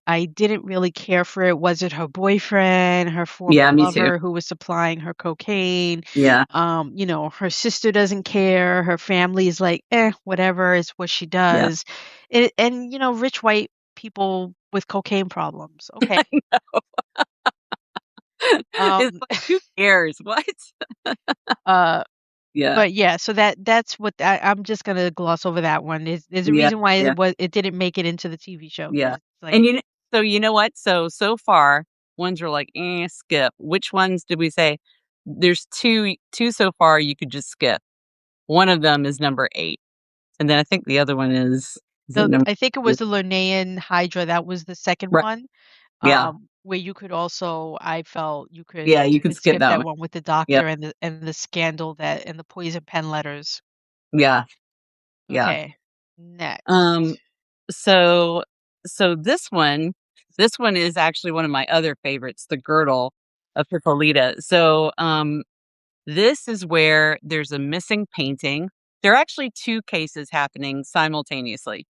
I didn't really care for it. Was it her boyfriend, her former Yeah, me too. lover who was supplying her cocaine? Yeah. Her sister doesn't care. Her family is like, whatever, it's what she Yeah. does. And rich white people with cocaine problems. Okay. It's Um, like, who cares? What? uh, Yeah. but yeah, so that's what I'm just gonna gloss over that one. There's a Yeah. reason why Yeah. it didn't make it into the TV show because Yeah. it's like And so you know what? So far, ones are like, skip. Which ones did we say? There's two so far you could just skip. One of them is number 8. And then I think the other one is it the number I think it was the Linnaean Hydra. That was the second right. one. Yeah. Where you could also, I felt Yeah, you you could could skip skip that that one. one with the Yep. doctor and the scandal that and the poison pen letters. Yeah. Yeah. Okay, next. Um so so this one is actually one of my other favorites, the girdle of Hippolyta. This is where there's a missing painting. There are actually 2 cases happening simultaneously.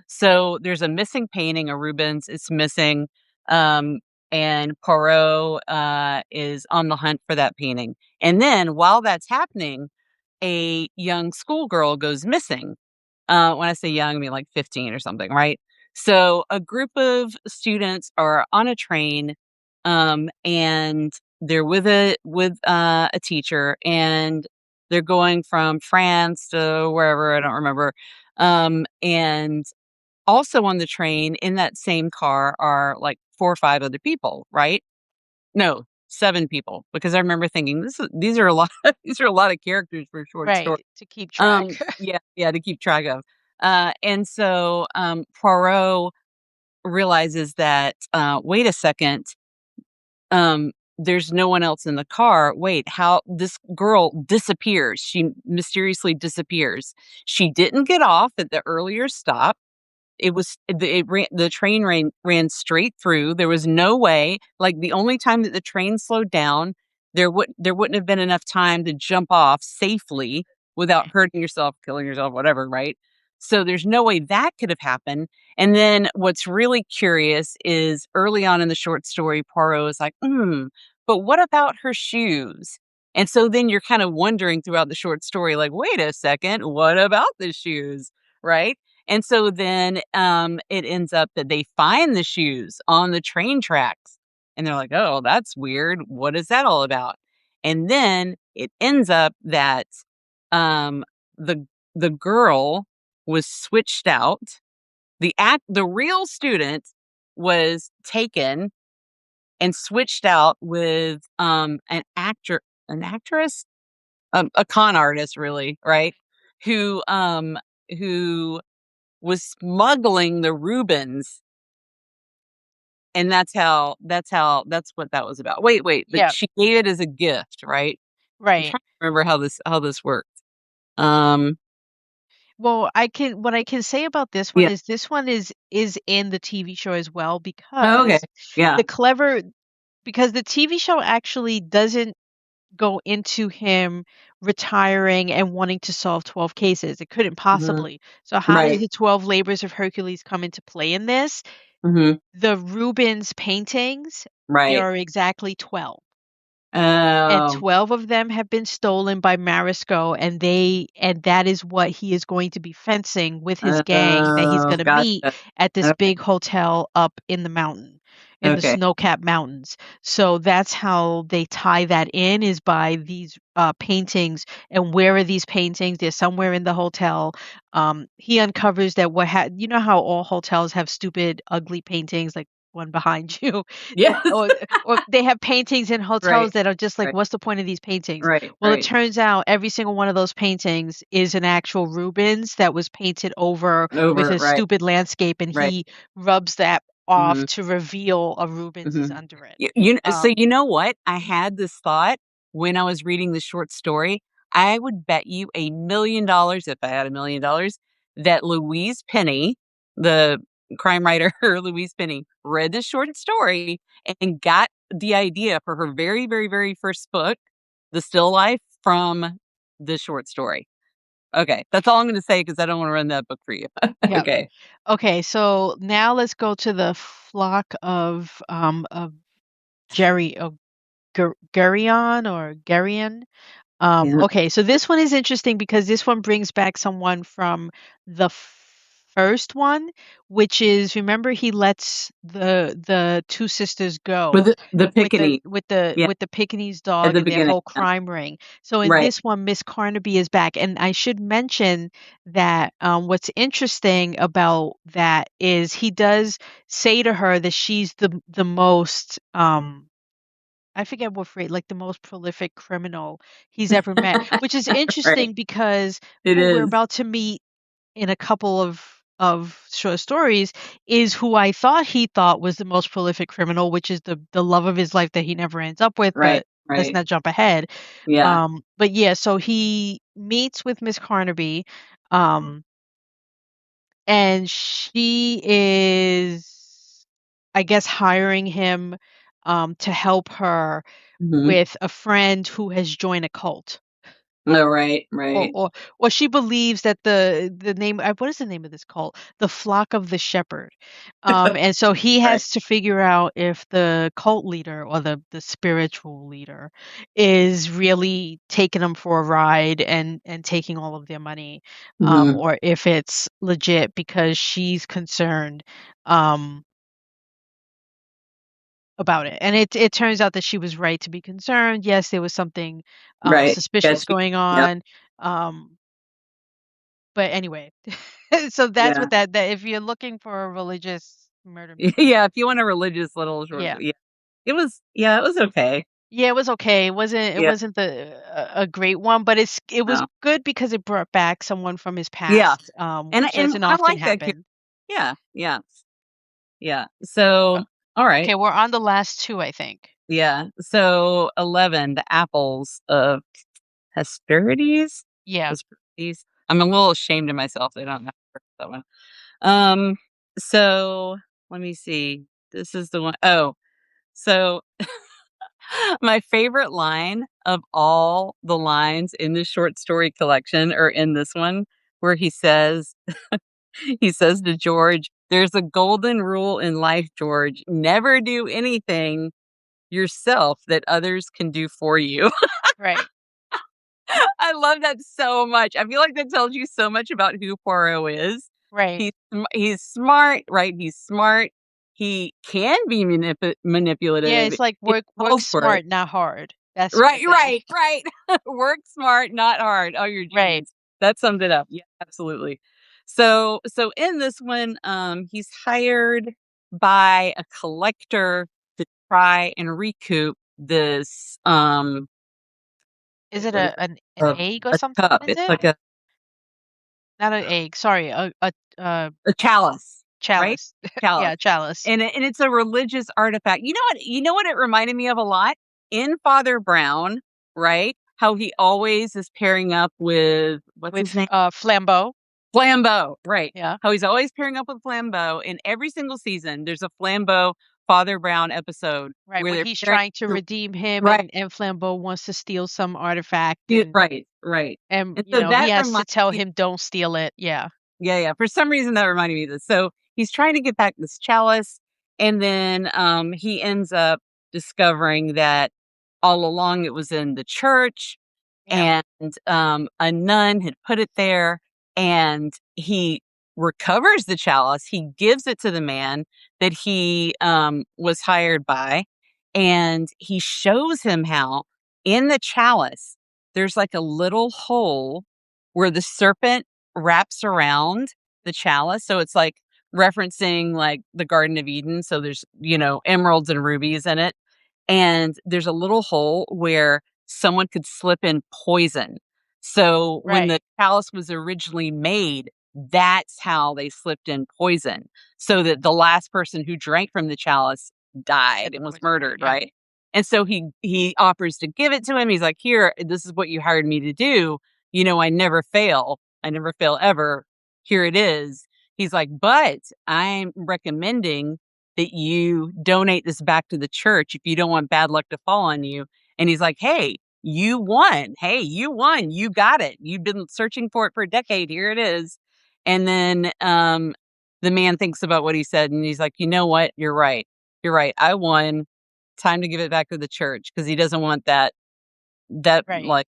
So there's a missing painting, a Rubens, it's missing, um, and Poirot is on the hunt for that painting. And then while that's happening, a young schoolgirl goes missing. When I say young, I mean like 15 or something, right? So a group of students are on a train, and they're with a teacher, and they're going from France to wherever I don't remember. And also on the train in that same car are like 4 or 5 other people, right? No, 7 people because I remember thinking these are a lot. These are a lot of characters for a short story. Right, to keep track. Yeah, yeah, to keep track of. Poirot realizes that, wait a second, um, there's no one else in the car. Wait, how this girl disappears. She mysteriously disappears. She didn't get off at the earlier stop. The train ran straight through. There was no way, like, the only time that the train slowed down, there wouldn't have been enough time to jump off safely without hurting yourself, killing yourself, whatever, right? So there's no way that could have happened. And then what's really curious is early on in the short story, Poirot is like, but what about her shoes? And so then you're kind of wondering throughout the short story, like, wait a second, what about the shoes? Right? And so then, it ends up that they find the shoes on the train tracks, and they're like, "Oh, that's weird. What is that all about?" And then it ends up that, um, the the girl was switched out. The real student was taken and switched out with, an actress? A con artist, really, right? Who was smuggling the Rubens, and that's what that was about. Wait, but Yeah, she gave it as a gift, right? I'm right. trying to remember how this worked. Um, Well, what I can say about yeah. this one is in the TV show as well Oh, okay. Yeah. the clever because the TV show actually doesn't go into him retiring and wanting to solve 12 cases. It couldn't Mhm. possibly. So how did Right. the 12 labors of Hercules come into play in this? Mhm. The Rubens paintings, there Right. are exactly 12. And Oh. 12 of them have been stolen by Marisco, and that is what he is going to be fencing with his gang that he's Oh, gonna meet gotcha. at this Okay. big hotel up in the mountain, in the Okay. snow-capped mountains. So that's how they tie that in is by these, paintings, and where are these paintings? They're somewhere in the hotel. He uncovers that you know how all hotels have stupid, ugly paintings, like one behind you? Yes. Or they have paintings in hotels Right. that are just like, Right. "What's the point of these paintings?" Right. Well, it Right. turns out every single one of those paintings is an actual Rubens that was painted over with Over. a Right. stupid landscape, and Right. he rubs that off Mhm. to reveal a Rubens is Mhm. under it. So Um, you know what? I had this thought when I was reading the short story. I would bet you $1,000,000 if I had $1,000,000 that Louise Penny, the crime writer Louise Penny, read the short story and got the idea for her very, very, very first book, The Still Life, from the short story. Okay, that's all I'm going to say because I don't want to run that book for you. yeah. Okay. Okay, so now let's go to the flock of Jerry of Geryon or Geryon. Yeah. Okay, so this one is interesting because this one brings back someone from the first one, which is, remember, he lets the two sisters With go the Pickaninny. Yeah, with the Pekingese at dog the and their beginning. whole Yeah. crime ring. So in Right. this one, Miss Carnaby is back, and I should mention that what's interesting about that is he does say to her that she's the most I forget what phrase, like the most prolific criminal he's ever met, which is Right. interesting because It who we're is. about to meet in a couple of short stories is who I thought he thought was the most prolific criminal, which is the love of his life that he never ends up with, Right. but let's Right. not jump ahead. Yeah. But yeah, so he meets with Miss Carnaby, um, and she is, I guess, hiring him to help her Hmm. with a friend who has joined a cult. Oh, right. Or Right. or or she believes that the name, what is the name of this cult? The Flock of the Shepherd. And so he Right. has to figure out if the cult leader or the spiritual leader is really taking them for a ride and taking all of their money, Hmm. or if it's legit because she's concerned um about it. And it turns out that she was right to be concerned. Yes, there was something Right. suspicious Sketchy. going Yep. on. Um But anyway, so that's Yeah. what that if you're looking for a religious murder mystery. Yeah. If you want a religious little short, Yeah. yeah, it was. Yeah, it was okay. Yeah, it was okay. It Yeah. wasn't a great one, but it was No. good because it brought back someone from his Yeah. past, which And doesn't I often like that character. happen. Yeah. Yeah. Yeah. Uh, So, all right. Okay, we're on the last two, I think. Yeah. So 11, the apples of Hesperides. Yeah. Hesperides. I'm a little ashamed of myself that I don't know that one. Um, so let me see. This is the one. Oh, so my favorite line of all the lines in this short story collection are in this one where he says to George, "There's a golden rule in life, George. Never do anything yourself that others can do for you." Right. I love that so much. I feel like that tells you so much about who Poirot is. Right. He's smart, right? He's smart. He can be Yeah, manipulative. it's like He work calls for it. smart, not hard. That sort of Right, thing. right, right. Work smart, not hard. Oh, you're Right. genius. That summed it up. Yeah, absolutely. So in this one, he's hired by a collector to try and recoup this Is it what is an it? egg or A something? cup. What is It's it? like a Not an egg. Sorry, a A chalice, right? chalice. Chalice. Yeah, chalice. And it's a religious artifact. You know what it reminded me of a lot? In Father Brown, right? How he always is pairing up with what's his With name? flambeau. Flambeau, right. Yeah. How he's always pairing up with Flambeau. In every single season, there's a Flambeau Father Brown episode Right, where when they're he's pairing trying to up redeem him right, and Flambeau wants to steal some artifact and right, right. and And so he that has to reminds tell me. him don't steal it. Yeah. Yeah, yeah. For some reason, that reminded me of this. So he's trying to get back this chalice, and then he ends up discovering that all along it was in the church, Yeah. and a nun had put it there, and he recovers the chalice. He gives it to the man that he was hired by, and he shows him how in the chalice there's like a little hole where the serpent wraps around the chalice. So it's like referencing like the Garden of Eden. So there's, emeralds and rubies in it. And there's a little hole where someone could slip in poison. So when the Right. chalice was originally made, that's how they slipped in poison. So that the last person who drank from the chalice died Get the and was poison. Right. murdered, Yeah. right? And so he offers to give it to him. He's like, "Here, this is what you hired me to do. I never fail. I never fail ever. Here it is." He's like, "But I'm recommending that you donate this back to the church if you don't want bad luck to fall on you." And he's like, "Hey, you won. Hey, you won. You got it. You've been searching for it for a decade. Here it is." And then the man thinks about what he said and he's like, "You know what? You're right. You're right. I won. Time to give it back to the church," because he doesn't want that Right. like,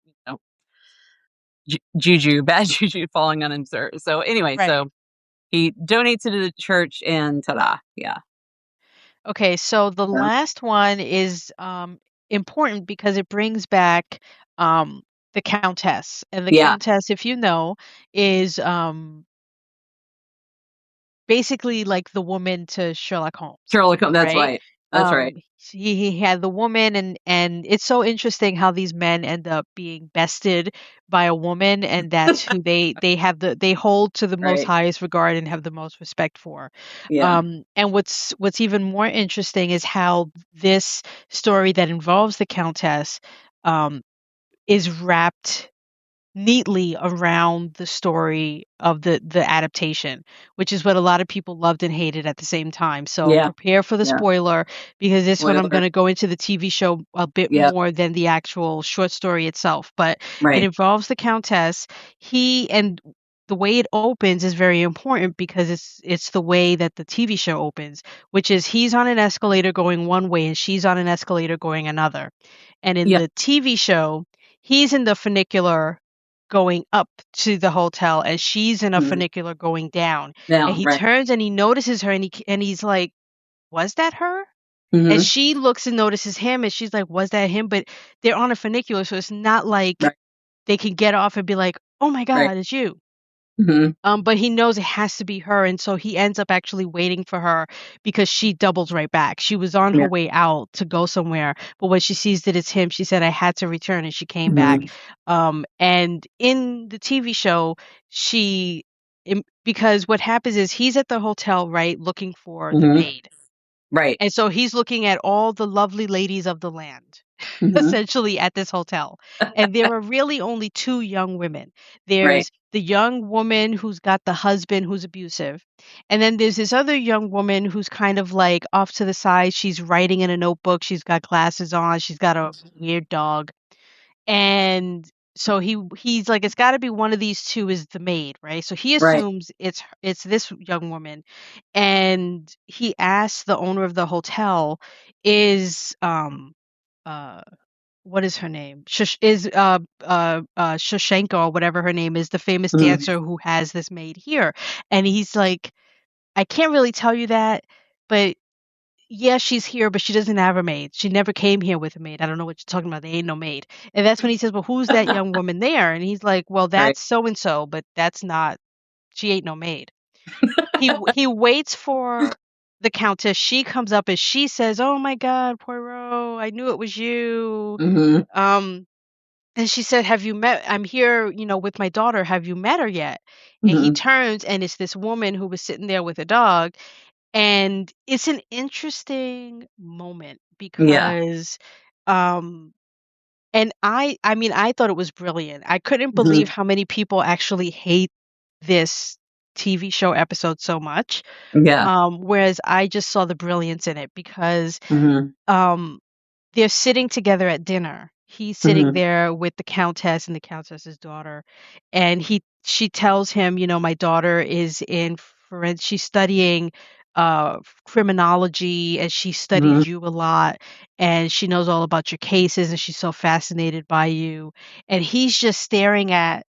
juju, bad juju falling on him, sir. So anyway, Right. He donates it to the church and ta-da. Yeah. Okay, so the Yeah. last one is important because it brings back um, the Countess. And the Yeah. Countess, if you know, is basically like the woman to Sherlock Holmes, Sherlock Holmes. That's right? right. That's right. He had the woman, and it's so interesting how these men end up being bested by a woman, and that's who they hold to the most Right. highest regard and have the most respect for. Yeah. And what's even more interesting is how this story that involves the Countess um, is wrapped neatly around the story of the adaptation, which is what a lot of people loved and hated at the same time. So Yeah. prepare for the Yeah. spoiler because this one I'm going Spoiler. to go into the TV show a bit Yep. more than the actual short story itself, but it Right. involves the Countess. He and the way it opens is very important because it's the way that the TV show opens, which is he's on an escalator going one way and she's on an escalator going another. And in Yeah. the TV show, he's in the funicular going up to the hotel and she's in a Mhm. funicular going down. And Now, he right. turns and he notices her and he's like, "Was that her?" And Hmm. she looks and notices him and she's like, "Was that him?" But they're on a funicular, so it's not like Right. they can get off and be like, "Oh my Right. God, it's you." Hmm. But he knows it has to be her, and so he ends up actually waiting for her because she doubles right back. She was on her Yeah. way out to go somewhere, but when she sees that it's him, she said, "I had to return," and she came back. Hmm. And in the TV show, because what happens is he's at the hotel, right, looking for the Hmm. maid. Right. And so he's looking at all the lovely ladies of the land, Hmm. essentially at this hotel. And there are really only two young women. Right. There's the young woman who's got the husband who's abusive. And then there's this other young woman who's kind of like off to the side. She's writing in a notebook. She's got glasses on. She's got a weird dog. And so he's like, it's got to be one of these two is the maid, right? So he Right. assumes it's this young woman, and he asks the owner of the hotel, "Is uh what is her name? Shoshenko or whatever her name is, the famous Hmm. dancer who has this maid here?" And he's like, "I can't really tell you that, but." Yeah, she's here, but she doesn't have a maid. She never came here with a maid. I don't know what you're talking about. There ain't no maid. And that's when he says, "Well, who's that young woman there?" And he's like, "Well, Right. that's so and so, but that's not. She ain't no maid." He waits for the countess. She comes up and she says, "Oh my God, Poirot, I knew it was you." Hmm. Um, and she said, "Have you met? I'm here, with my daughter. Have you met her yet?" And he Hmm. turns, and it's this woman who was sitting there with a dog, and it's an interesting moment Yeah. because, um and I mean, I thought it was brilliant. I couldn't believe Hmm. how many people actually hate this TV show episode so much, Yeah. whereas I just saw the brilliance in it because, Hmm. um they're sitting together at dinner. He's sitting Hmm. there with the countess and the countess's daughter, and she tells him, "My daughter is in she's studying criminology and she studied Hmm. you a lot and she knows all about your cases and she's so fascinated by you." And he's just staring at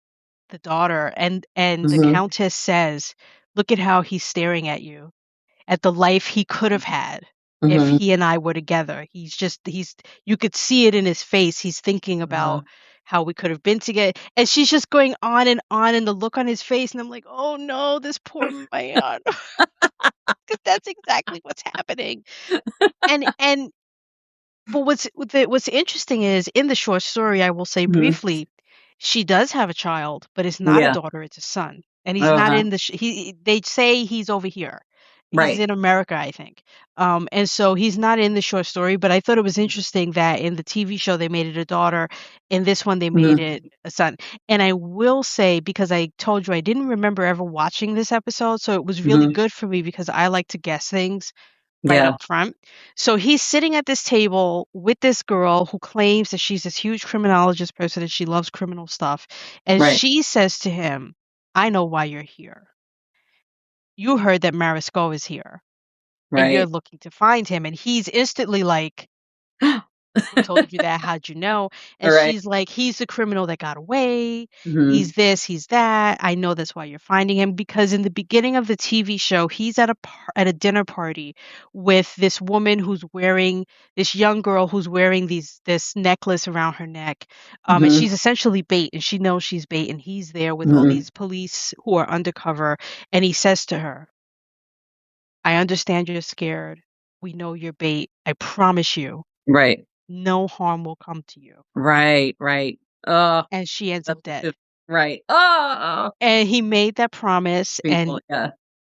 the daughter, and the Hmm. countess says, "Look at how he's staring at you, at the life he could have had if Hmm. he and I were together. He's you could see it in his face. He's thinking about how we could have been together." And she's just going on and the look on his face and I'm like, "Oh no, this poor man." 'Cause that's exactly what's happening. And but what's interesting is in the short story, I will say Hmm. briefly, she does have a child, but it's not a Yeah. daughter, it's a son. And he's not Uh-huh. in the they say he's over here. He's Right. in America, I think. And so he's not in the short story, but I thought it was interesting that in the TV show they made it a daughter, in this one they made Hmm. it a son. And I will say, because I told you I didn't remember ever watching this episode, so it was really Hmm. good for me because I like to guess things right Yeah. up front. So he's sitting at this table with this girl who claims that she's this huge criminologist person and she loves criminal stuff. And Right. she says to him, "I know why you're here. You heard that Marisco is here and you're Right. looking to find him." And he's instantly like, Who told you that? How'd you know? All And right. she's like, he's the criminal that got away. He's Mhm. this, he's that. I know that's why you're finding him because in the beginning of the TV show, he's at at a dinner party with this woman who's wearing this young girl who's wearing this necklace around her neck. And Mhm. she's essentially bait and she knows she's bait and he's there with all Mhm. these police who are undercover and he says to her, I understand you're scared. We know you're bait. I promise you, Right. no harm will come to you. Right. Right. Oh, And she ends up that's dead. just right. Oh, And he made that promise painful. and Yeah.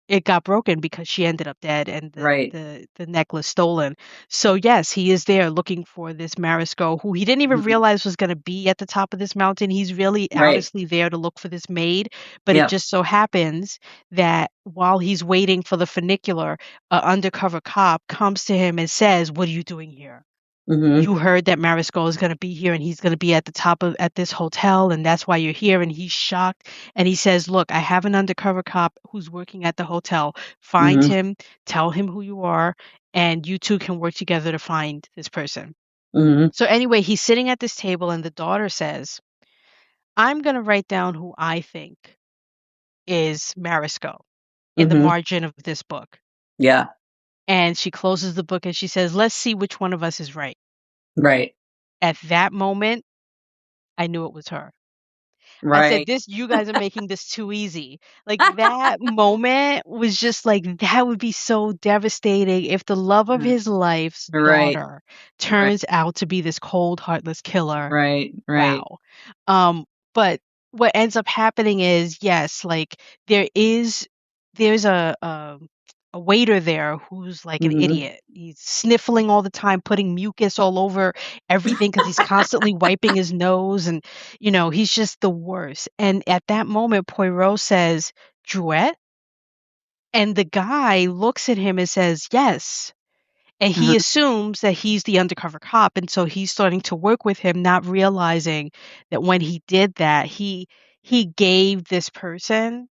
it got broken because she ended up dead and Right. the necklace stolen. So yes, he is there looking for this Marisco who he didn't even Mhm. realize was going to be at the top of this mountain. He's really Right. honestly there to look for this maid, but it Yep. just so happens that while he's waiting for the funicular, a undercover cop comes to him and says, "What are you doing here? Mhm. You heard that Mariscal is gonna be here and he's gonna be at the top of at this hotel, and that's why you're here." And he's shocked. And he says, "Look, I have an undercover cop who's working at the hotel. Find Mhm. him, tell him who you are, and you two can work together to find this person." Mhm. So anyway, he's sitting at this table and the daughter says, "I'm gonna write down who I think is Mariscal in the Mhm. margin of this book." Yeah. And she closes the book and she says, "Let's see which one of us is right." Right. At that moment, I knew it was her. I said, Right. "This you guys are making this too easy." Like, that moment was just like, that would be so devastating if the love of his life's Right. daughter Right. turns out to be this cold, heartless killer. Right. Right. Wow. Um, but what ends up happening is, yes, like, there's a waiter there who's like an Mhm. idiot. He's sniffling all the time, putting mucus all over everything because he's constantly wiping his nose and he's just the worst. And at that moment, Poirot says, "Jouet?" And the guy looks at him and says, "Yes." And he Mhm. assumes that he's the undercover cop. And so he's starting to work with him, not realizing that when he did that, he gave this person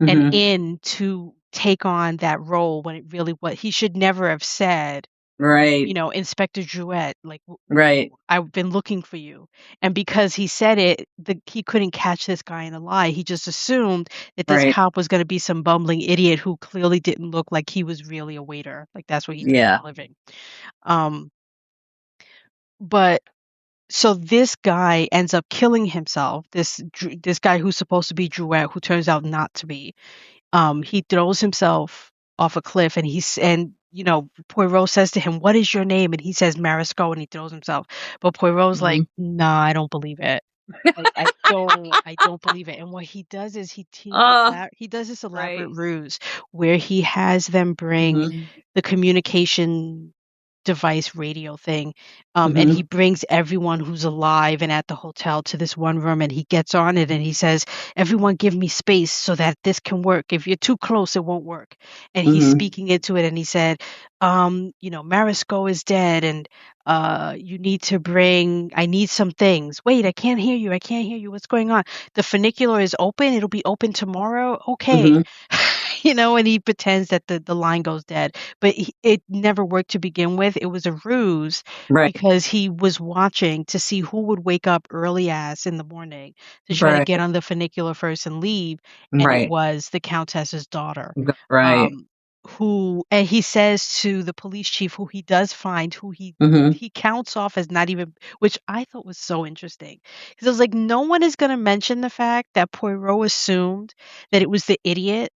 an Mhm. in to take on that role when it really what he should never have said, Right. "Inspector Jouet, like, Right. I've been looking for you." And because he said it, he couldn't catch this guy in a lie. He just assumed that this Right. cop was gonna be some bumbling idiot who clearly didn't look like he was really a waiter. Like, that's what he did for Yeah. a living. Um, but so this guy ends up killing himself, this guy who's supposed to be Jouet, who turns out not to be. He throws himself off a cliff and Poirot says to him, "What is your name?" And he says, "Marisco," and he throws himself. But Poirot's like, Mhm. "Nah, I don't believe it. Like, I don't believe it." And what he does is Oh, he does this elaborate right. ruse where he has them bring Mhm. the communication device radio thing, and he Mhm. brings everyone who's alive and at the hotel to this one room, and he gets on it and he says, "Everyone give me space so that this can work. If you're too close, it won't work." And he's Mhm. speaking into it and he said, "Marisco is dead and you need to bring I need some things. Wait, I can't hear you. I can't hear you. What's going on? The funicular is open. It'll be open tomorrow. Okay." Mhm. And he pretends that the line goes dead, but it never worked to begin with. It was a ruse Right. because he was watching to see who would wake up early as in the morning to try to get Right. on the funicular first and leave, and it Right. was the countess's daughter. Right. Um, who and he says to the police chief who he does find, who Mhm. he counts off as not even, which I thought was so interesting, because I was like, no one is gonna mention the fact that Poirot assumed that it was the idiot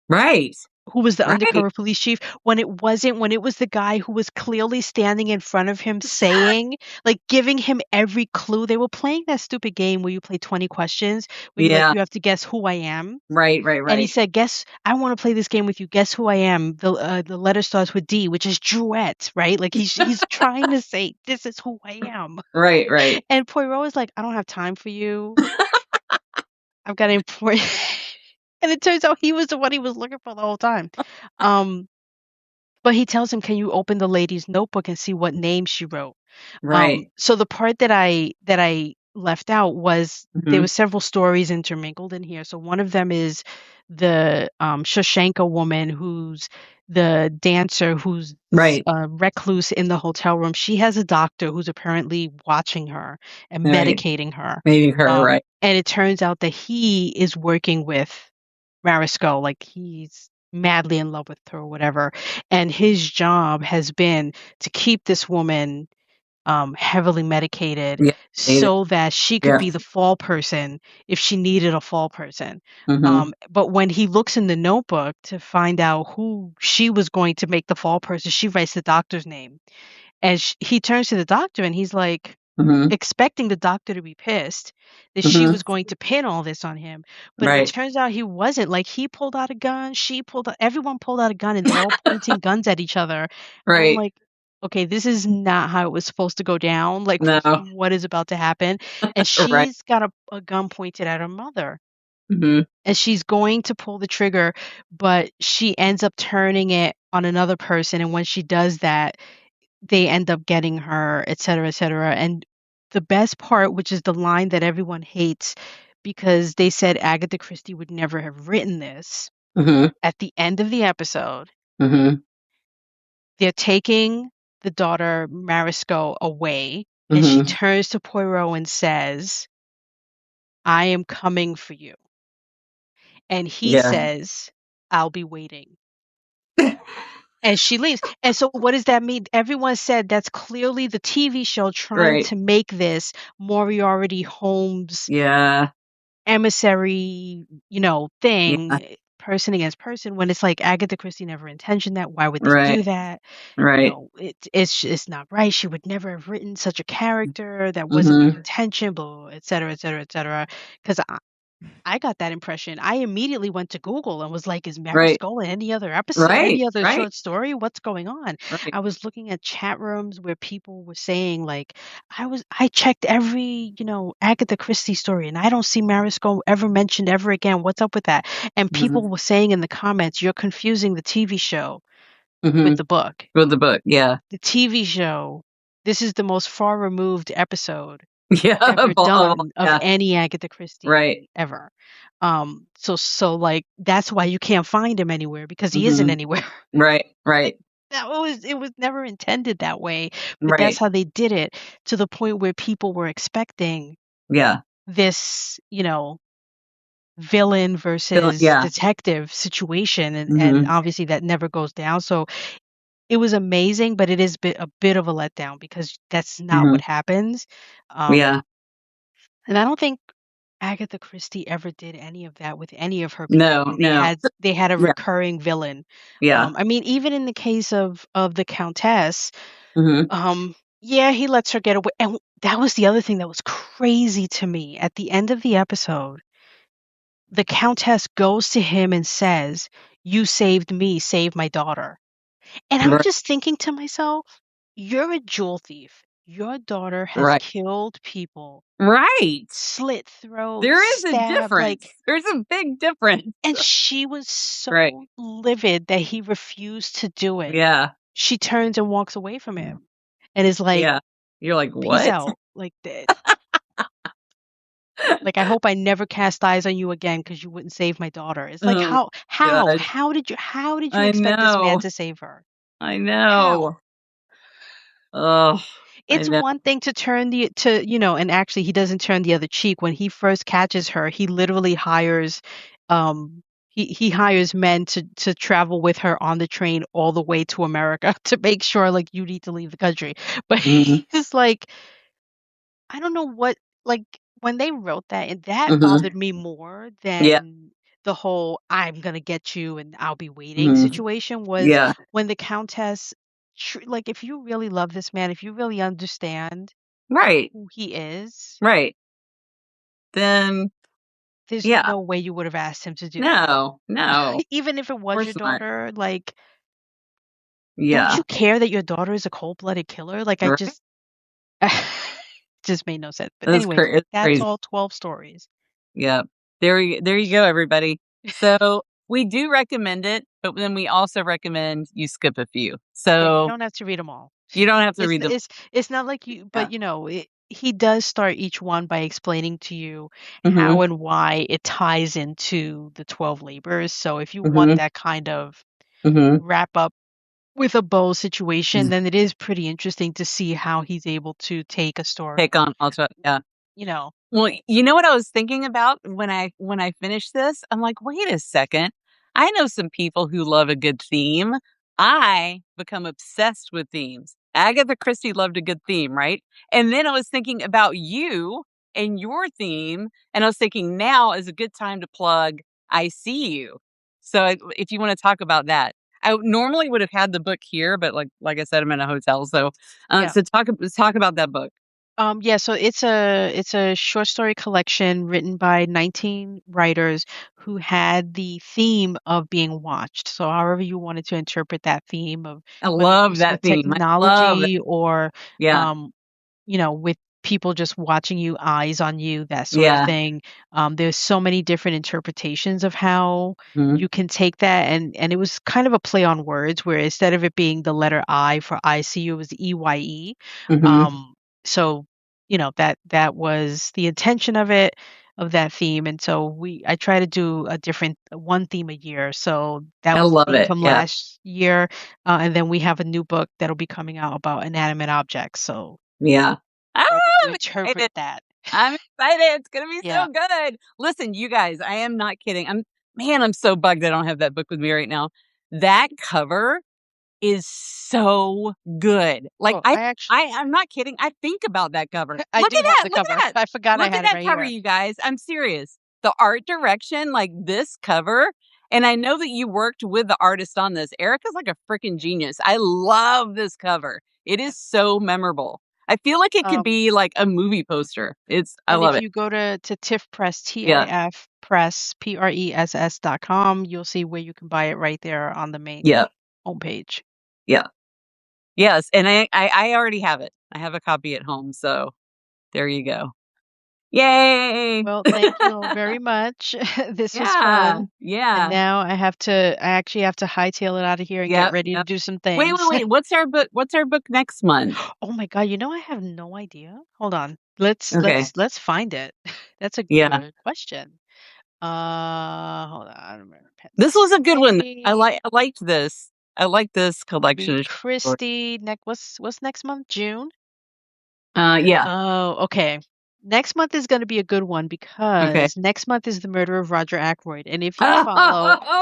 Right. who was the Right. undercover police chief when it wasn't, when it was the guy who was clearly standing in front of him saying, like, giving him every clue. They were playing that stupid game where you play 20 questions, where Yeah. you have to guess who I am. Right. Right. And he Right. said, "Guess I wanna play this game with you. Guess who I am? The letter starts with D, which is Jouet," right? Like, he's trying to say, "This is who I am." Right. Right. And Poirot is like, "I don't have time for you. I've got important." And it turns out he was the one he was looking for the whole time. Um, but he tells him, "Can you open the lady's notebook and see what name she wrote?" Right. So the part that I left out was there were Mhm. several stories intermingled in here. So one of them is the Shoshenko woman who's the dancer who's Right. a recluse in the hotel room, she has a doctor who's apparently watching her and Right. medicating her. Maybe her, right. And it turns out that he is working with Marisco, like he's madly in love with her or whatever. And his job has been to keep this woman heavily medicated Yeah. Need it. so that she could Yeah. be the fall person if she needed a fall person. Mm-hmm. But when he looks in the notebook to find out who she was going to make the fall person, she writes the doctor's name. And he turns to the doctor and he's like, Mm-hmm. expecting the doctor to be pissed that she was Mm-hmm. going to pin all this on him. But it Right. turns out he wasn't. Like he pulled out a gun, she pulled out, everyone pulled out a gun and they're all pointing guns at each other. And I'm Right. like, okay, this is not how it was supposed to go down. Like, No. what is about to happen? And Right. she's got a gun pointed at her mother. Mm-hmm. And she's going to pull the trigger, but she ends up turning it on another person. And when she does that, they end up getting her, et cetera, et cetera. And the best part, which is the line that everyone hates because they said Agatha Christie would never have written this, Mm-hmm. at the end of the episode, Mm-hmm. they're taking the daughter Marisco away, and she Mm-hmm. turns to Poirot and says, I am coming for you. And he Yeah. says, I'll be waiting. And she leaves. And so what does that mean? Everyone said that's clearly the TV show trying Right. to make this Moriarty Holmes Yeah. emissary, Yeah. thing, person against person, when it's like Agatha Christie never intentioned that. Why would they Right. do that? Right. It's not right. She would never have written such a character. That wasn't the Mm-hmm. intention, blah, blah, blah, et cetera, et cetera, et cetera. Because I got that impression. I immediately went to Google and was like, is Right. Mariscola in any other episode, Right. any other Right. short story? What's going on? Right. I was looking at chat rooms where people were saying like, I checked every, Agatha Christie story and I don't see Marisco ever mentioned ever again. What's up with that? And Mm-hmm. people were saying in the comments, you're confusing the TV show with Mm-hmm. the book. With the book. Yeah. The TV show, this is the most far removed episode Yeah. ever done of Yeah. any Agatha Right. Christie ever. So like that's why you can't find him anywhere because he isn't Mm-hmm. anywhere. Right. Like Right. it was never intended that way, but that's Right. how they did it to the point where people were expecting Yeah. this, villain versus Yeah. detective situation and Mm-hmm. obviously that never goes down. So it was amazing, but it is a bit of a letdown because that's not Mm-hmm. what happens. Um Yeah. and I don't think Agatha Christie ever did any of that with any of her people No. where they No. had they had a Yeah. recurring villain. Yeah. I mean, even in the case of the Countess, Mm-hmm. yeah, he lets her get away. And that was the other thing that was crazy to me. At the end of the episode, the Countess goes to him and says, "You saved me, save my daughter." And I'm Right. just thinking to myself, you're a jewel thief. Your daughter has Right. killed people, Right. slit throats, There is a stabbed, difference. like. There's a big difference. And she was Right. so livid that he refused to do it. Yeah. She turns and walks away from him and is like, Yeah. You're like, "Peace what? out." Like that. Like, "I hope I never cast eyes on you again because you wouldn't save my daughter." It's like, Oh, how? gosh. How did you I expect this man know. to save her? I How? know. Oh, I It's know. one thing to turn and actually he doesn't turn the other cheek. When he first catches her, he literally hires um he hires men to travel with her on the train all the way to America to make sure like you need to leave the country. But Mhm. he's like, I don't know what, like, when they wrote that, and that Mhm. bothered me more Yeah. than the whole "I'm gonna get you and I'll be waiting" Mhm. situation was Yeah. when the Countess like, if you really love this man, if you really understand Right. who he is, Right. Then there's yeah. no way you would have asked him to do that. No. No. Of Even if it was your course not. daughter, like, don't Yeah. you care that your daughter is a cold-blooded killer? Like, I Right. just just made no sense. But That's anyways, it's that's crazy. all 12 stories. Yeah. There you go, everybody. So we do recommend it, but then we also recommend you skip a few. Yeah, you So don't have to read them all. you don't have to It's read them. it's not like you, Yeah. but he does start each one by explaining to you how Mhm. and why it ties into the 12 labors. So if you want Mhm. that kind of Hmm. wrap up with a bow situation, then it is pretty interesting to see how he's able to take a story, Take on also, yeah. you know. Well, you know what I was thinking about when I finished this? I'm like, wait a second. I know some people who love a good theme. I become obsessed with themes. Agatha Christie loved a good theme, right? And then I was thinking about you and your theme, and I was thinking now is a good time to plug I See You. So if you want to talk about that, I normally would have had the book here, but like I said, I'm in a hotel, so Yeah. so talk about that book. Yeah, so it's a short story collection written by 19 writers who had the theme of being watched. So however you wanted to interpret that theme of I whether it love was that with theme. I love that. technology or Yeah. um, with people just watching you, eyes on you, that sort of Yeah. thing. There's so many different interpretations of how Mhm. you can take that, and it was kind of a play on words where instead of it being the letter I for ICU, it was EYE. Mhm. Um, so that was the intention of it, of that theme, and so we I try to do a different one theme a year. So that I was the love theme it. from Yeah. last year, and then we have a new book that'll be coming out about inanimate objects. So Yeah. Ah, trying to I'm interpret excited. that. I'm excited. It's gonna be Yeah. so good. Listen, you guys, I am not kidding. I'm so bugged I don't have that book with me right now. That cover is so good. Like, Oh, I actually I'm not kidding. I think about that cover. I Look do at have that, the look at cover. that. I forgot I Look at had it that right cover, here. you guys. I'm serious. The art direction, like this cover, and I know that you worked with the artist on this. Erica's like a freaking genius. I love this cover. It Yeah. is so memorable. I feel like it could Um, be like a movie poster. I and love if it. you go to TIFF Press, Yeah. TIF Press, PRESS.com, you'll see where you can buy it right there on the main Yeah. homepage. Yeah. Yes. And I already have it. I have a copy at home. So there you go. Yay. Well, thank you all very much. This was Yeah. fun. And Yeah. now I actually have to hightail it out of here and get Yep. ready to Yep. do some Wait, wait, things. wait. What's our book next month? Oh my God, I have no idea. Hold on. Okay. Let's find it. That's a Yeah. good question. Hold on. American This was a good one. Society. I liked this. I like this It'll be collection of short stories. Christie. What's next month? June? Yeah. Oh, okay. Next month is gonna be a good one Okay. because next month is the murder of Roger Ackroyd, Oh, and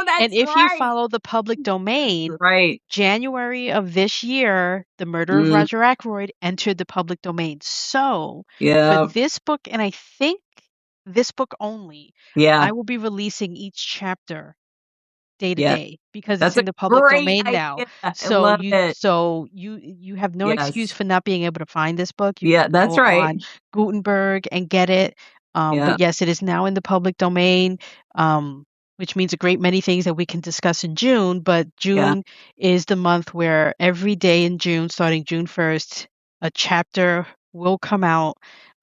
that's if you right. follow the public domain, Right. January of this year, the murder of Mm, Roger Ackroyd entered the public domain. So, for yeah. this book, and I think this book only, Yeah. I will be releasing each chapter day to Yeah. day because it's That's a in the public great domain now. idea. I love it. So you have no excuse Yes. for not being able to find this book. You Yeah, can that's go right. on Gutenberg and get it. Yeah. But yes, it is now in the public domain, which means a great many things that we can discuss in June. But Yeah. June is the month where every day in June, starting June 1st, a chapter will come out.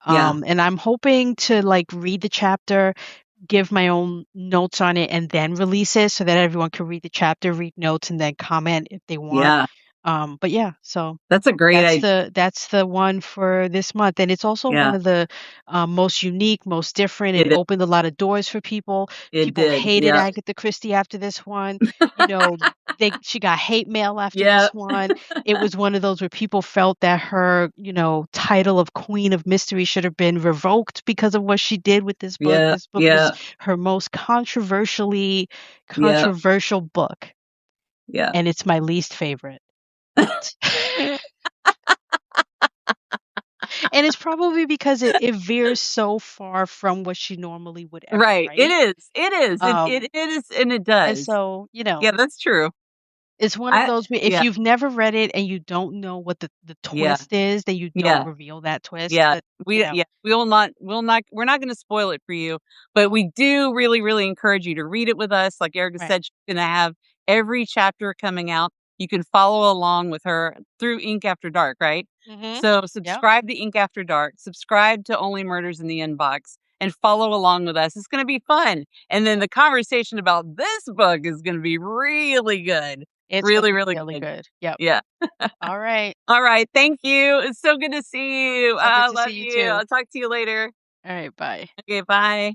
Yeah. And I'm hoping to like read the chapter, give my own notes on it, and then release it so that everyone can read the chapter, read notes, and then comment if they want. Yeah. But yeah, so That's a great idea. that's the one for this month, and it's also one Yeah. of the most unique, most different. It It opened a lot of doors for people. it People did. hated Yeah. Agatha Christie after this one. You know, she got hate mail after Yeah. this one. It was one of those where people felt that her, title of Queen of Mystery should have been revoked because of what she did with this book. Yeah. This book was Yeah. her most Yeah. controversial book, Yeah. and it's my least favorite. But and it's probably because it veers so far from what she normally would ever Right. It write. is. It is. Um, It is, and it and does. so, Yeah, that's true. it's one of I those where if Yeah. you've never read it and you don't know what the Yeah. twist is, then you don't Yeah. reveal that twist. Yeah, But you know, we're not gonna spoil it for you, but we do really, really encourage you to read it with us. Like Erica right. said, she's gonna have every chapter coming out. You can follow along with her through Ink After Dark, right? Mhm. So Yep. subscribe to Ink After Dark, subscribe to Only Murders in the Inbox, and follow along with us. It's gonna be fun. And then Yep. the conversation about this book is gonna be really good. It's gonna Really, be really really good. good. Yep. Yeah. All right. All right. Thank you. It's so good to see you. So good I to see love you you. too. I'll talk to you later. All right. Bye. Okay. Bye.